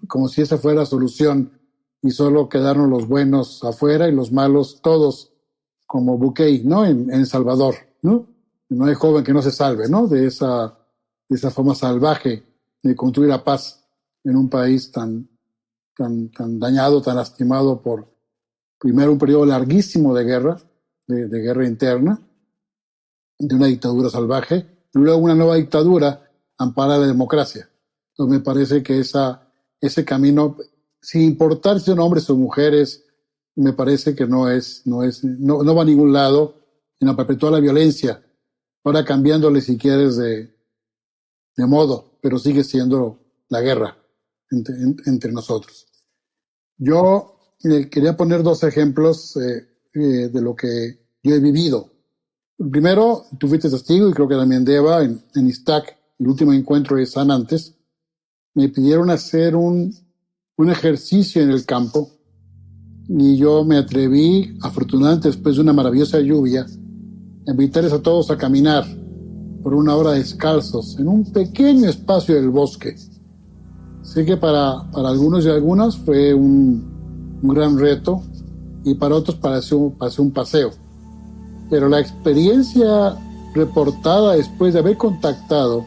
Speaker 1: Como si esa fuera la solución y solo quedarnos los buenos afuera y los malos todos, como Bukey, ¿no? En Salvador, ¿no? No hay joven que no se salve, ¿no? De esa forma salvaje de construir la paz en un país tan dañado, tan lastimado por, primero, un periodo larguísimo de guerra, de guerra interna, de una dictadura salvaje, y luego una nueva dictadura ampara la democracia. Entonces me parece que ese camino, sin importar si son hombres o mujeres, me parece que no va a ningún lado, sino a perpetuar la violencia, ahora cambiándole si quieres de modo, pero sigue siendo la guerra entre nosotros. Yo quería poner dos ejemplos de lo que yo he vivido. Primero, tú fuiste testigo, y creo que también Deva, en Iztac, el último encuentro de Sanantes, me pidieron hacer un ejercicio en el campo, y yo me atreví, afortunadamente después de una maravillosa lluvia, a invitarles a todos a caminar por una hora descalzos en un pequeño espacio del bosque. Sé que para algunos y algunas fue un gran reto, y para otros pareció un paseo. Pero la experiencia reportada después de haber contactado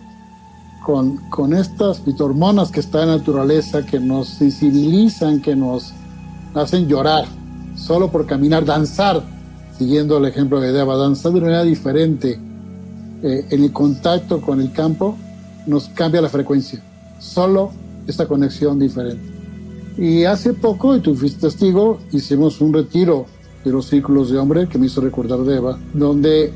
Speaker 1: con estas fitohormonas que están en la naturaleza, que nos sensibilizan, que nos hacen llorar solo por caminar, danzar, siguiendo el ejemplo de Deva, danzar de una manera diferente en el contacto con el campo, nos cambia la frecuencia. Solo esta conexión diferente. Y hace poco, y tú fuiste testigo, hicimos un retiro de los círculos de hombre, que me hizo recordar Deva, donde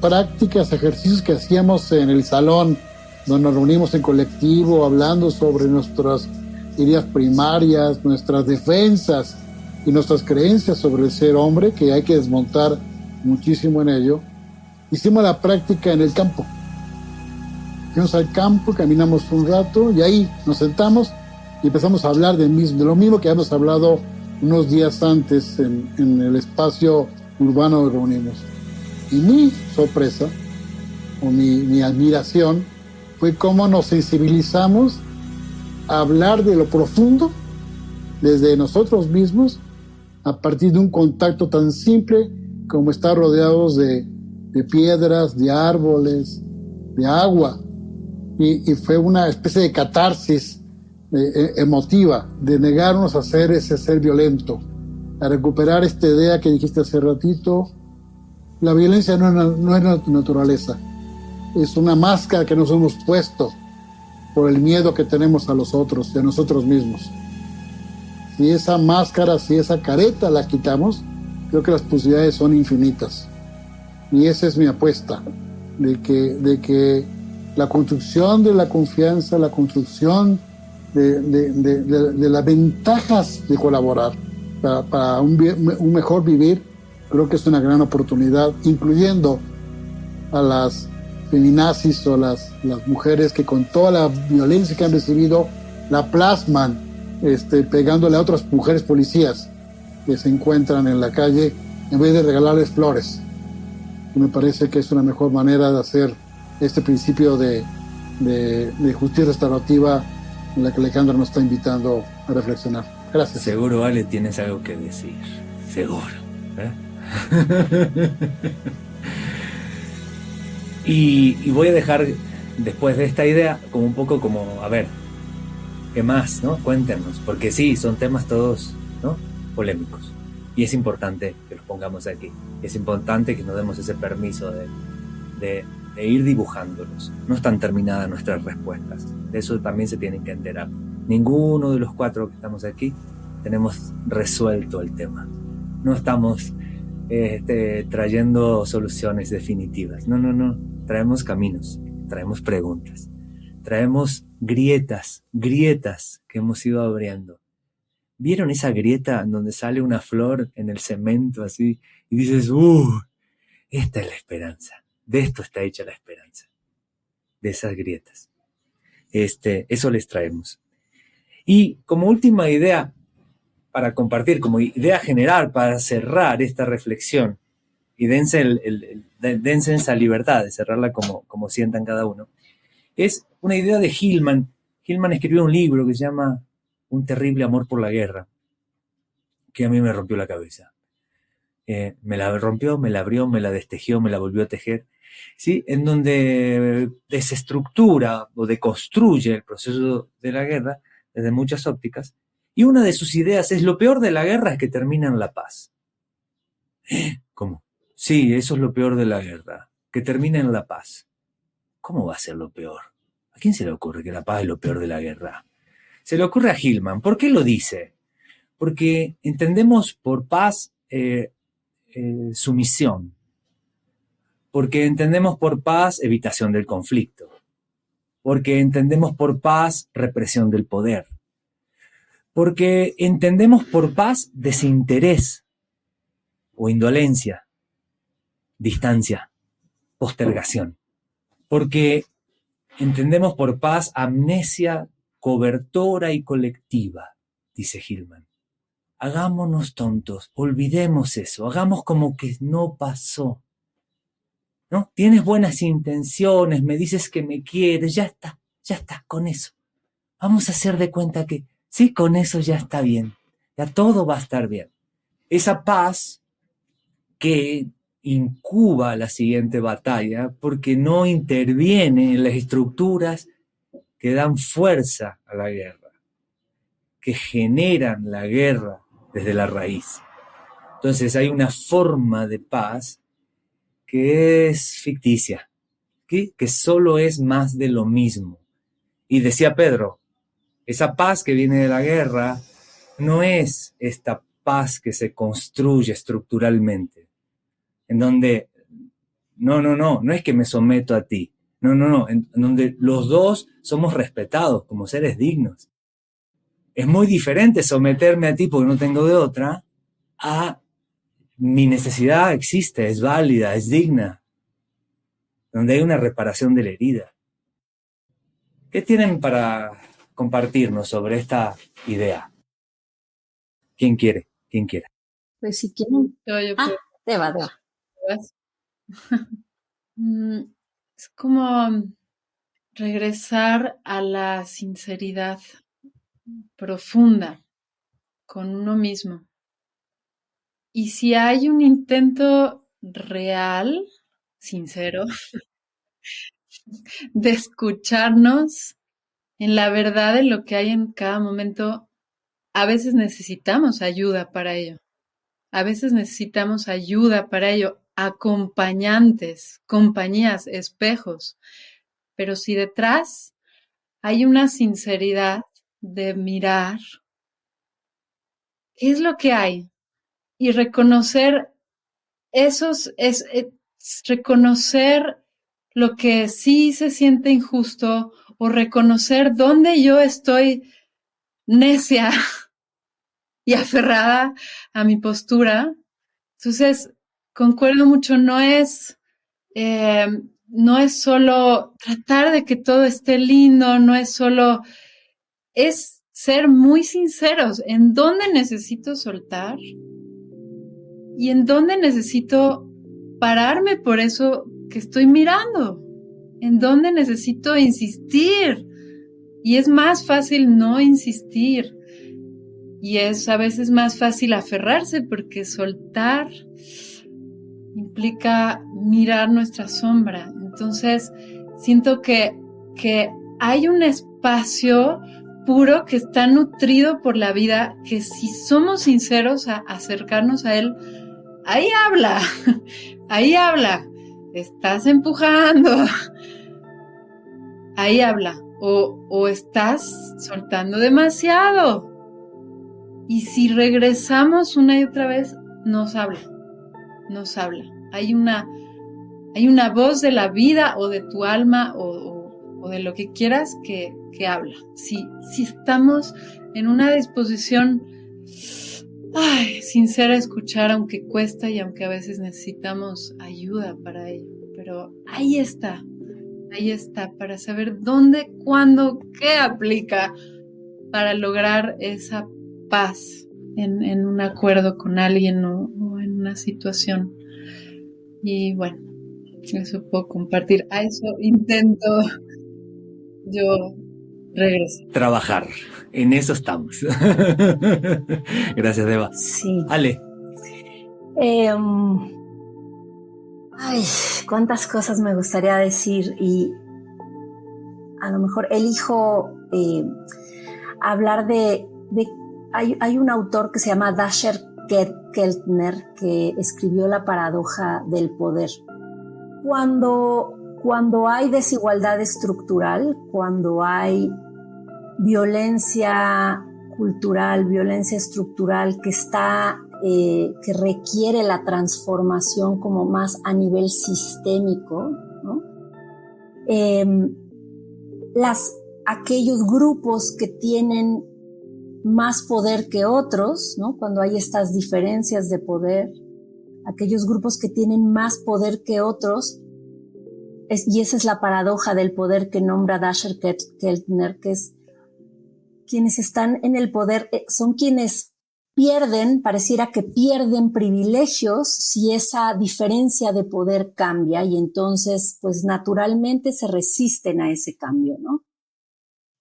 Speaker 1: prácticas, ejercicios que hacíamos en el salón, donde nos reunimos en colectivo, hablando sobre nuestras ideas primarias, nuestras defensas y nuestras creencias sobre el ser hombre, que hay que desmontar muchísimo en ello. Hicimos la práctica en el campo. Fuimos al campo, caminamos un rato y ahí nos sentamos y empezamos a hablar de lo mismo que habíamos hablado unos días antes en el espacio urbano donde reunimos. Y mi sorpresa, o mi admiración, fue cómo nos sensibilizamos a hablar de lo profundo desde nosotros mismos a partir de un contacto tan simple como estar rodeados de piedras, de árboles, de agua. Y fue una especie de catarsis emotiva, de negarnos a ser ese ser violento, a recuperar esta idea que dijiste hace ratito. La violencia no es naturaleza, es una máscara que nos hemos puesto por el miedo que tenemos a los otros y a nosotros mismos. Si esa máscara, si esa careta la quitamos, creo que las posibilidades son infinitas. Y esa es mi apuesta, de que la construcción de la confianza, la construcción de las ventajas de colaborar para un mejor vivir, creo que es una gran oportunidad, incluyendo a las feminazis o las mujeres que con toda la violencia que han recibido la plasman, pegándole a otras mujeres policías que se encuentran en la calle en vez de regalarles flores. Y me parece que es una mejor manera de hacer este principio de justicia restaurativa en la que Alejandra nos está invitando a reflexionar. Gracias.
Speaker 3: Seguro, Ale, tienes algo que decir. Seguro. Y voy a dejar, después de esta idea, como un poco como, a ver, ¿qué más, no? Cuéntenos, porque sí, son temas todos, ¿no?, polémicos. Y es importante que los pongamos aquí. Es importante que nos demos ese permiso de ir dibujándolos. No están terminadas nuestras respuestas. De eso también se tienen que enterar. Ninguno de los 4 que estamos aquí tenemos resuelto el tema. No estamos trayendo soluciones definitivas. No. Traemos caminos, traemos preguntas, traemos grietas que hemos ido abriendo. ¿Vieron esa grieta en donde sale una flor en el cemento así? Y dices, esta es la esperanza. De esto está hecha la esperanza. De esas grietas. Eso les traemos. Y como última idea para compartir, como idea general para cerrar esta reflexión, y dense esa libertad de cerrarla como sientan cada uno, es una idea de Hillman. Hillman escribió un libro que se llama Un terrible amor por la guerra, que a mí me rompió la cabeza. Me la rompió, me la abrió, me la destejió, me la volvió a tejer, ¿sí? En donde desestructura o deconstruye el proceso de la guerra desde muchas ópticas, y una de sus ideas es: lo peor de la guerra es que termina en la paz. ¿Cómo? Sí, eso es lo peor de la guerra, que termina en la paz. ¿Cómo va a ser lo peor? ¿A quién se le ocurre que la paz es lo peor de la guerra? Se le ocurre a Hillman. ¿Por qué lo dice? Porque entendemos por paz sumisión, porque entendemos por paz evitación del conflicto, porque entendemos por paz represión del poder, porque entendemos por paz desinterés o indolencia, distancia, postergación, porque entendemos por paz amnesia cobertora y colectiva, dice Hillman. Hagámonos tontos, olvidemos eso, hagamos como que no pasó. ¿No? Tienes buenas intenciones, me dices que me quieres, ya está, con eso. Vamos a hacer de cuenta que sí, con eso ya está bien, ya todo va a estar bien. Esa paz que incuba la siguiente batalla porque no interviene en las estructuras que dan fuerza a la guerra, que generan la guerra desde la raíz. Entonces hay una forma de paz que es ficticia, ¿sí?, que solo es más de lo mismo. Y decía Pedro, esa paz que viene de la guerra no es esta paz que se construye estructuralmente, en donde no es que me someto a ti, no, en donde los dos somos respetados como seres dignos. Es muy diferente someterme a ti porque no tengo de otra, a mi necesidad existe, es válida, es digna, donde hay una reparación de la herida. ¿Qué tienen para compartirnos sobre esta idea? ¿Quién quiere? ¿Quién quiere?
Speaker 4: Pues si quieren.
Speaker 5: Yo
Speaker 4: Deba.
Speaker 5: Es como regresar a la sinceridad profunda con uno mismo. Y si hay un intento real, sincero, de escucharnos en la verdad de lo que hay en cada momento, a veces necesitamos ayuda para ello. A veces necesitamos ayuda para ello, acompañantes, compañías, espejos. Pero si detrás hay una sinceridad de mirar qué es lo que hay y reconocer reconocer lo que sí se siente injusto o reconocer dónde yo estoy necia y aferrada a mi postura. Entonces, concuerdo mucho, no es solo tratar de que todo esté lindo, es ser muy sinceros en dónde necesito soltar y en dónde necesito pararme por eso que estoy mirando, en dónde necesito insistir. Y es más fácil no insistir. Y es a veces más fácil aferrarse porque soltar implica mirar nuestra sombra. Entonces, siento que hay un espacio puro que está nutrido por la vida, que si somos sinceros a acercarnos a él, ahí habla, estás empujando, ahí habla, o estás soltando demasiado. Y si regresamos una y otra vez, nos habla. Hay una voz de la vida o de tu alma o de lo que quieras que habla. Si estamos en una disposición sincera a escuchar, aunque cuesta y aunque a veces necesitamos ayuda para ello. Pero ahí está, para saber dónde, cuándo, qué aplica para lograr esa paz en un acuerdo con alguien o en una situación. Y bueno, eso puedo compartir. A eso intento yo regresar.
Speaker 3: Trabajar. En eso estamos. Gracias, Eva.
Speaker 4: Sí.
Speaker 3: Ale.
Speaker 4: Cuántas cosas me gustaría decir y a lo mejor elijo hablar de hay un autor que se llama Dasher Keltner que escribió La paradoja del poder. Cuando hay desigualdad estructural, cuando hay violencia cultural, violencia estructural que requiere la transformación como más a nivel sistémico, ¿no? Aquellos grupos que tienen más poder que otros, ¿no? Cuando hay estas diferencias de poder, aquellos grupos que tienen más poder que otros, y esa es la paradoja del poder que nombra Dasher Keltner, que es quienes están en el poder son quienes pareciera que pierden privilegios si esa diferencia de poder cambia y entonces pues naturalmente se resisten a ese cambio, ¿no?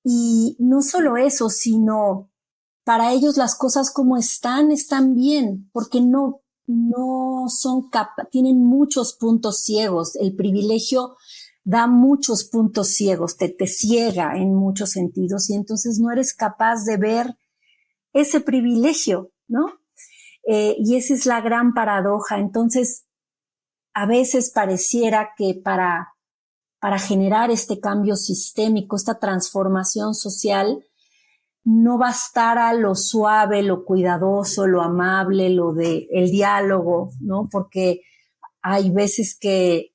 Speaker 4: Y no solo eso, sino para ellos las cosas como están bien, porque no son tienen muchos puntos ciegos. El privilegio da muchos puntos ciegos, te ciega en muchos sentidos y entonces no eres capaz de ver ese privilegio, ¿no? Y esa es la gran paradoja. Entonces, a veces pareciera que para generar este cambio sistémico, esta transformación social, no bastara lo suave, lo cuidadoso, lo amable, el diálogo, ¿no? Porque hay veces que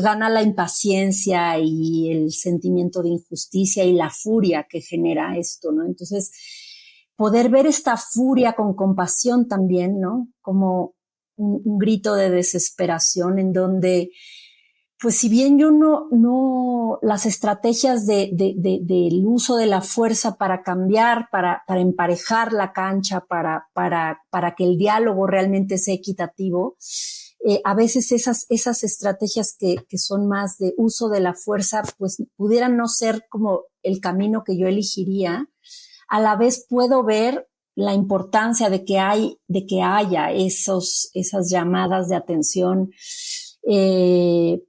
Speaker 4: gana la impaciencia y el sentimiento de injusticia y la furia que genera esto, ¿no? Entonces, poder ver esta furia con compasión también, ¿no? Como un grito de desesperación en donde, pues si bien yo no las estrategias del uso de la fuerza para cambiar, para emparejar la cancha, para que el diálogo realmente sea equitativo, a veces esas estrategias que son más de uso de la fuerza, pues pudieran no ser como el camino que yo elegiría. A la vez puedo ver la importancia de que haya esas llamadas de atención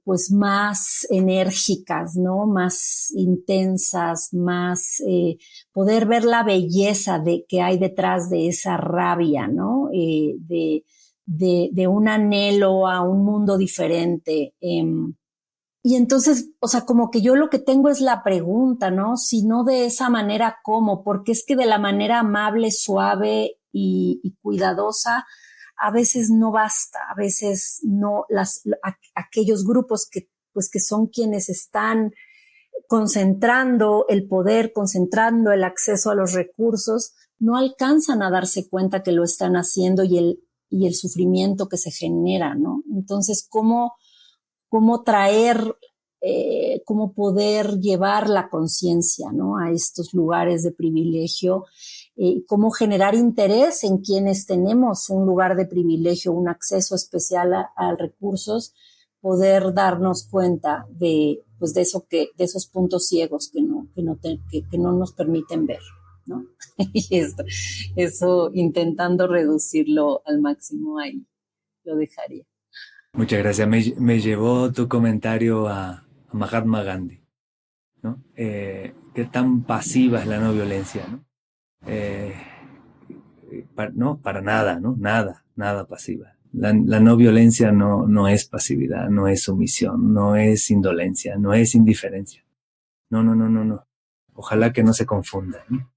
Speaker 4: pues más enérgicas, ¿no? Más intensas, más poder ver la belleza que hay detrás de esa rabia, ¿no? De un anhelo a un mundo diferente. Y entonces, o sea, como que yo lo que tengo es la pregunta, ¿no? Si no de esa manera, ¿cómo? Porque es que de la manera amable, suave y cuidadosa, a veces no basta, a veces no, aquellos grupos que son quienes están concentrando el poder, concentrando el acceso a los recursos, no alcanzan a darse cuenta que lo están haciendo y el sufrimiento que se genera, ¿no? Entonces, ¿cómo traer, cómo poder llevar la conciencia, ¿no? A estos lugares de privilegio, cómo generar interés en quienes tenemos un lugar de privilegio, un acceso especial a recursos, poder darnos cuenta de esos puntos ciegos que no nos permiten ver, ¿no? Y eso intentando reducirlo al máximo, ahí lo dejaría.
Speaker 3: Muchas gracias. Me llevó tu comentario a Mahatma Gandhi, ¿no? Qué tan pasiva es la no violencia, ¿no? No, para nada, ¿no? Nada pasiva. La no violencia no es pasividad, no es sumisión, no es indolencia, no es indiferencia. No. Ojalá que no se confunda, ¿no?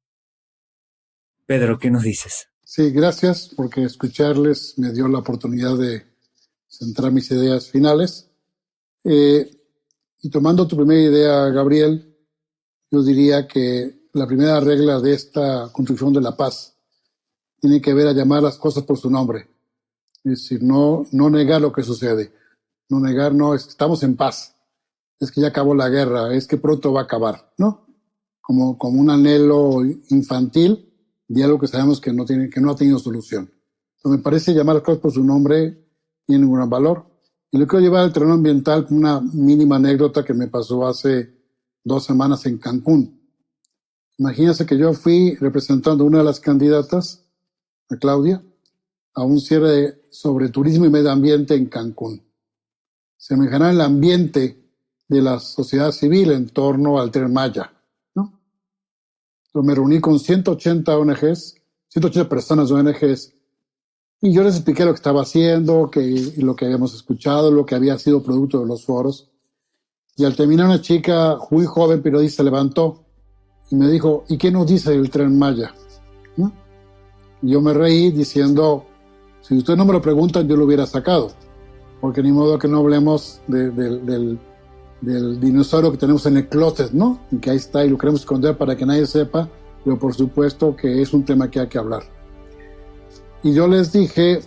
Speaker 3: Pedro, ¿qué nos dices?
Speaker 1: Sí, gracias, porque escucharles me dio la oportunidad de centrar mis ideas finales. Y tomando tu primera idea, Gabriel, yo diría que la primera regla de esta construcción de la paz tiene que ver a llamar las cosas por su nombre. Es decir, no negar lo que sucede. No negar, no, estamos en paz. Es que ya acabó la guerra, es que pronto va a acabar, ¿no? Como un anhelo infantil de algo que sabemos que no ha tenido solución. Entonces, me parece llamar las cosas por su nombre tiene ningún valor. Y lo quiero llevar al terreno ambiental con una mínima anécdota que me pasó hace 2 semanas en Cancún. Imagínense que yo fui representando a una de las candidatas, a Claudia, a un cierre sobre turismo y medio ambiente en Cancún. Se me genera el ambiente de la sociedad civil en torno al Tren Maya, ¿no? Yo me reuní con 180 ONGs, 180 personas de ONGs, y yo les expliqué lo que estaba haciendo, lo que habíamos escuchado, lo que había sido producto de los foros. Y al terminar, una chica muy joven, periodista, levantó y me dijo, ¿y qué nos dice el Tren Maya? ¿No? Y yo me reí diciendo, si ustedes no me lo preguntan, yo lo hubiera sacado. Porque ni modo que no hablemos del dinosaurio que tenemos en el closet, ¿no? Y que ahí está y lo queremos esconder para que nadie sepa, pero por supuesto que es un tema que hay que hablar. Y yo les dije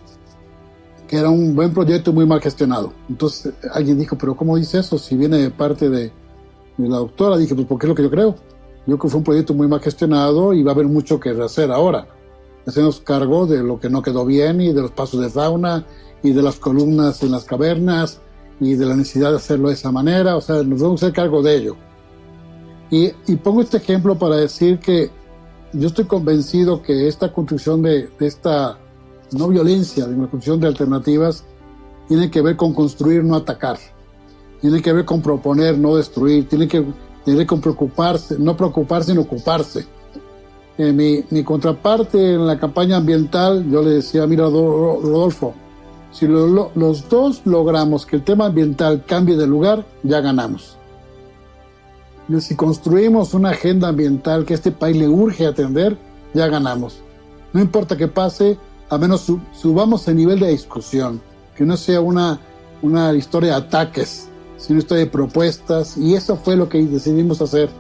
Speaker 1: que era un buen proyecto muy mal gestionado. Entonces alguien dijo, ¿pero cómo dice eso? Si viene de parte de la doctora. Dije, pues porque es lo que yo creo. Yo creo que fue un proyecto muy mal gestionado y va a haber mucho que hacer ahora. Hacernos cargo de lo que no quedó bien y de los pasos de fauna y de las columnas en las cavernas y de la necesidad de hacerlo de esa manera. O sea, nos vamos a hacer cargo de ello. Y pongo este ejemplo para decir que yo estoy convencido que esta construcción de esta no violencia, de una construcción de alternativas, tiene que ver con construir, no atacar. Tiene que ver con proponer, no destruir. Tiene que ver con preocuparse, no preocuparse, sino ocuparse. Mi contraparte en la campaña ambiental, yo le decía, mira, Rodolfo, si los dos logramos que el tema ambiental cambie de lugar, ya ganamos. Y si construimos una agenda ambiental que a este país le urge atender, ya ganamos. No importa qué pase, al menos subamos el nivel de discusión, que no sea una historia de ataques, sino una historia de propuestas, y eso fue lo que decidimos hacer.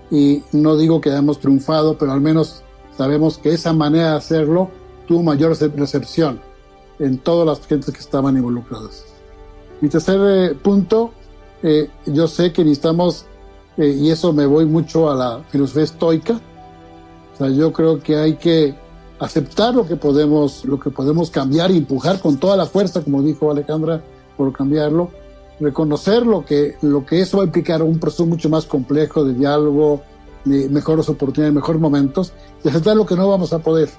Speaker 1: Y no digo que hayamos triunfado, pero al menos sabemos que esa manera de hacerlo tuvo mayor recepción en todas las gentes que estaban involucradas. Mi tercer punto, yo sé que necesitamos, y eso me voy mucho a la filosofía estoica, o sea, yo creo que hay que aceptar lo que podemos cambiar y empujar con toda la fuerza, como dijo Alejandra, por cambiarlo, reconocer lo que eso va a implicar un proceso mucho más complejo de diálogo, de mejores oportunidades, mejores momentos, y aceptar lo que no vamos a poder.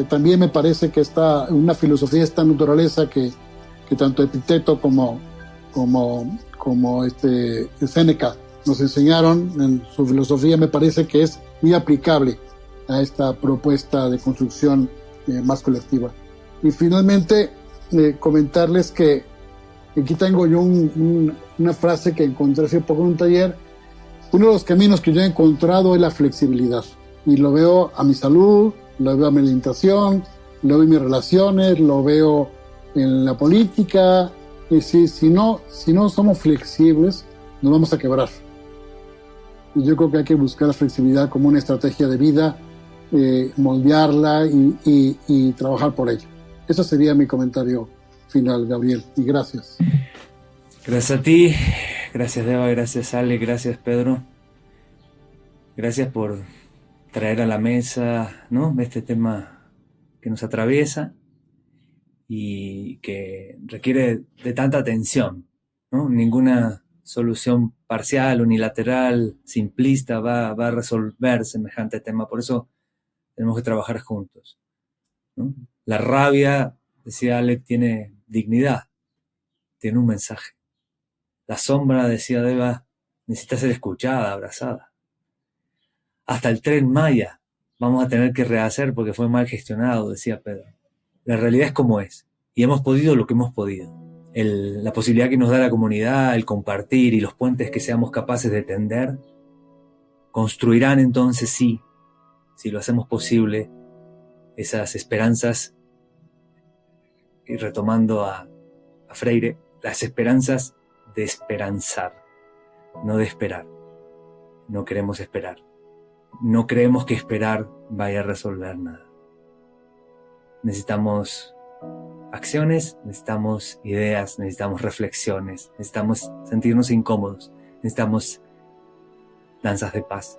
Speaker 1: También me parece que está una filosofía de esta naturaleza que tanto Epicteto como Séneca nos enseñaron en su filosofía, me parece que es muy aplicable a esta propuesta de construcción más colectiva. Y finalmente, comentarles que aquí tengo yo una frase que encontré hace poco en un taller. Uno de los caminos que yo he encontrado es la flexibilidad. Y lo veo a mi salud, lo veo a mi alimentación, lo veo en mis relaciones, lo veo en la política. Y si no somos flexibles, nos vamos a quebrar. Y yo creo que hay que buscar la flexibilidad como una estrategia de vida, moldearla y trabajar por ello. Ese sería mi comentario final, Gabriel, y gracias.
Speaker 3: Gracias a ti, gracias Deva, gracias Ale, gracias Pedro. Gracias por traer a la mesa, ¿no?, este tema que nos atraviesa y que requiere de tanta atención, ¿no? Ninguna solución parcial, unilateral, simplista va a resolver semejante tema. Por eso tenemos que trabajar juntos, ¿no? La rabia, decía Ale, tiene dignidad, tiene un mensaje. La sombra, decía Deva, necesita ser escuchada, abrazada. Hasta el Tren Maya vamos a tener que rehacer porque fue mal gestionado, decía Pedro. La realidad es como es, y hemos podido lo que hemos podido. La posibilidad que nos da la comunidad, el compartir y los puentes que seamos capaces de tender, construirán entonces, sí, si lo hacemos posible, esas esperanzas, y retomando a Freire, las esperanzas de esperanzar, no de esperar. No queremos esperar. No creemos que esperar vaya a resolver nada. Necesitamos acciones, necesitamos ideas, necesitamos reflexiones, necesitamos sentirnos incómodos, necesitamos danzas de paz,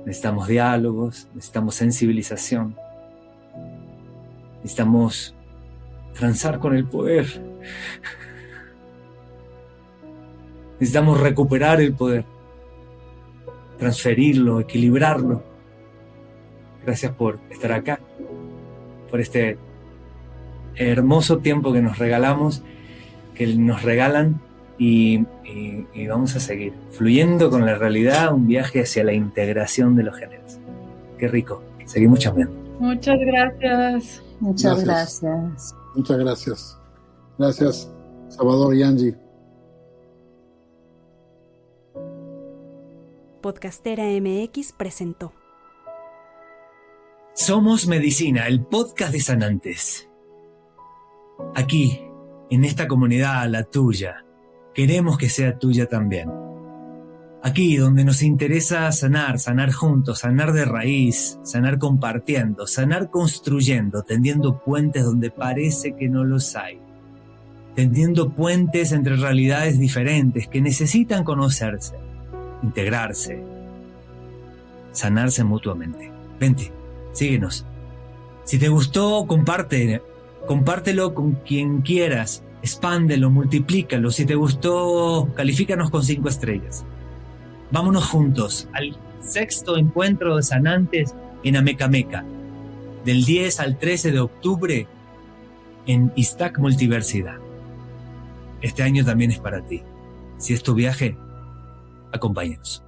Speaker 3: necesitamos diálogos, necesitamos sensibilización, necesitamos transar con el poder, necesitamos recuperar el poder, transferirlo, equilibrarlo. Gracias por estar acá, por este hermoso tiempo que nos regalamos, que nos regalan, y vamos a seguir fluyendo con la realidad, un viaje hacia la integración de los géneros. Qué rico, seguimos chambeando.
Speaker 5: Muchas gracias.
Speaker 4: Muchas gracias.
Speaker 1: Muchas gracias. Gracias, Salvador y Angie.
Speaker 2: Podcastera MX presentó
Speaker 3: Somos Medicina, el podcast de Sanantes. Aquí, en esta comunidad, la tuya, queremos que sea tuya también. Aquí, donde nos interesa sanar, sanar juntos, sanar de raíz, sanar compartiendo, sanar construyendo, tendiendo puentes donde parece que no los hay. Tendiendo puentes entre realidades diferentes que necesitan conocerse, integrarse, sanarse mutuamente. Vente, síguenos. Si te gustó, compártelo con quien quieras, expándelo, multiplícalo. Si te gustó, califícanos con 5 estrellas. Vámonos juntos al 6º encuentro de Sanantes en Amecameca, del 10 al 13 de octubre en Iztac Multiversidad. Este año también es para ti. Si es tu viaje, acompáñanos.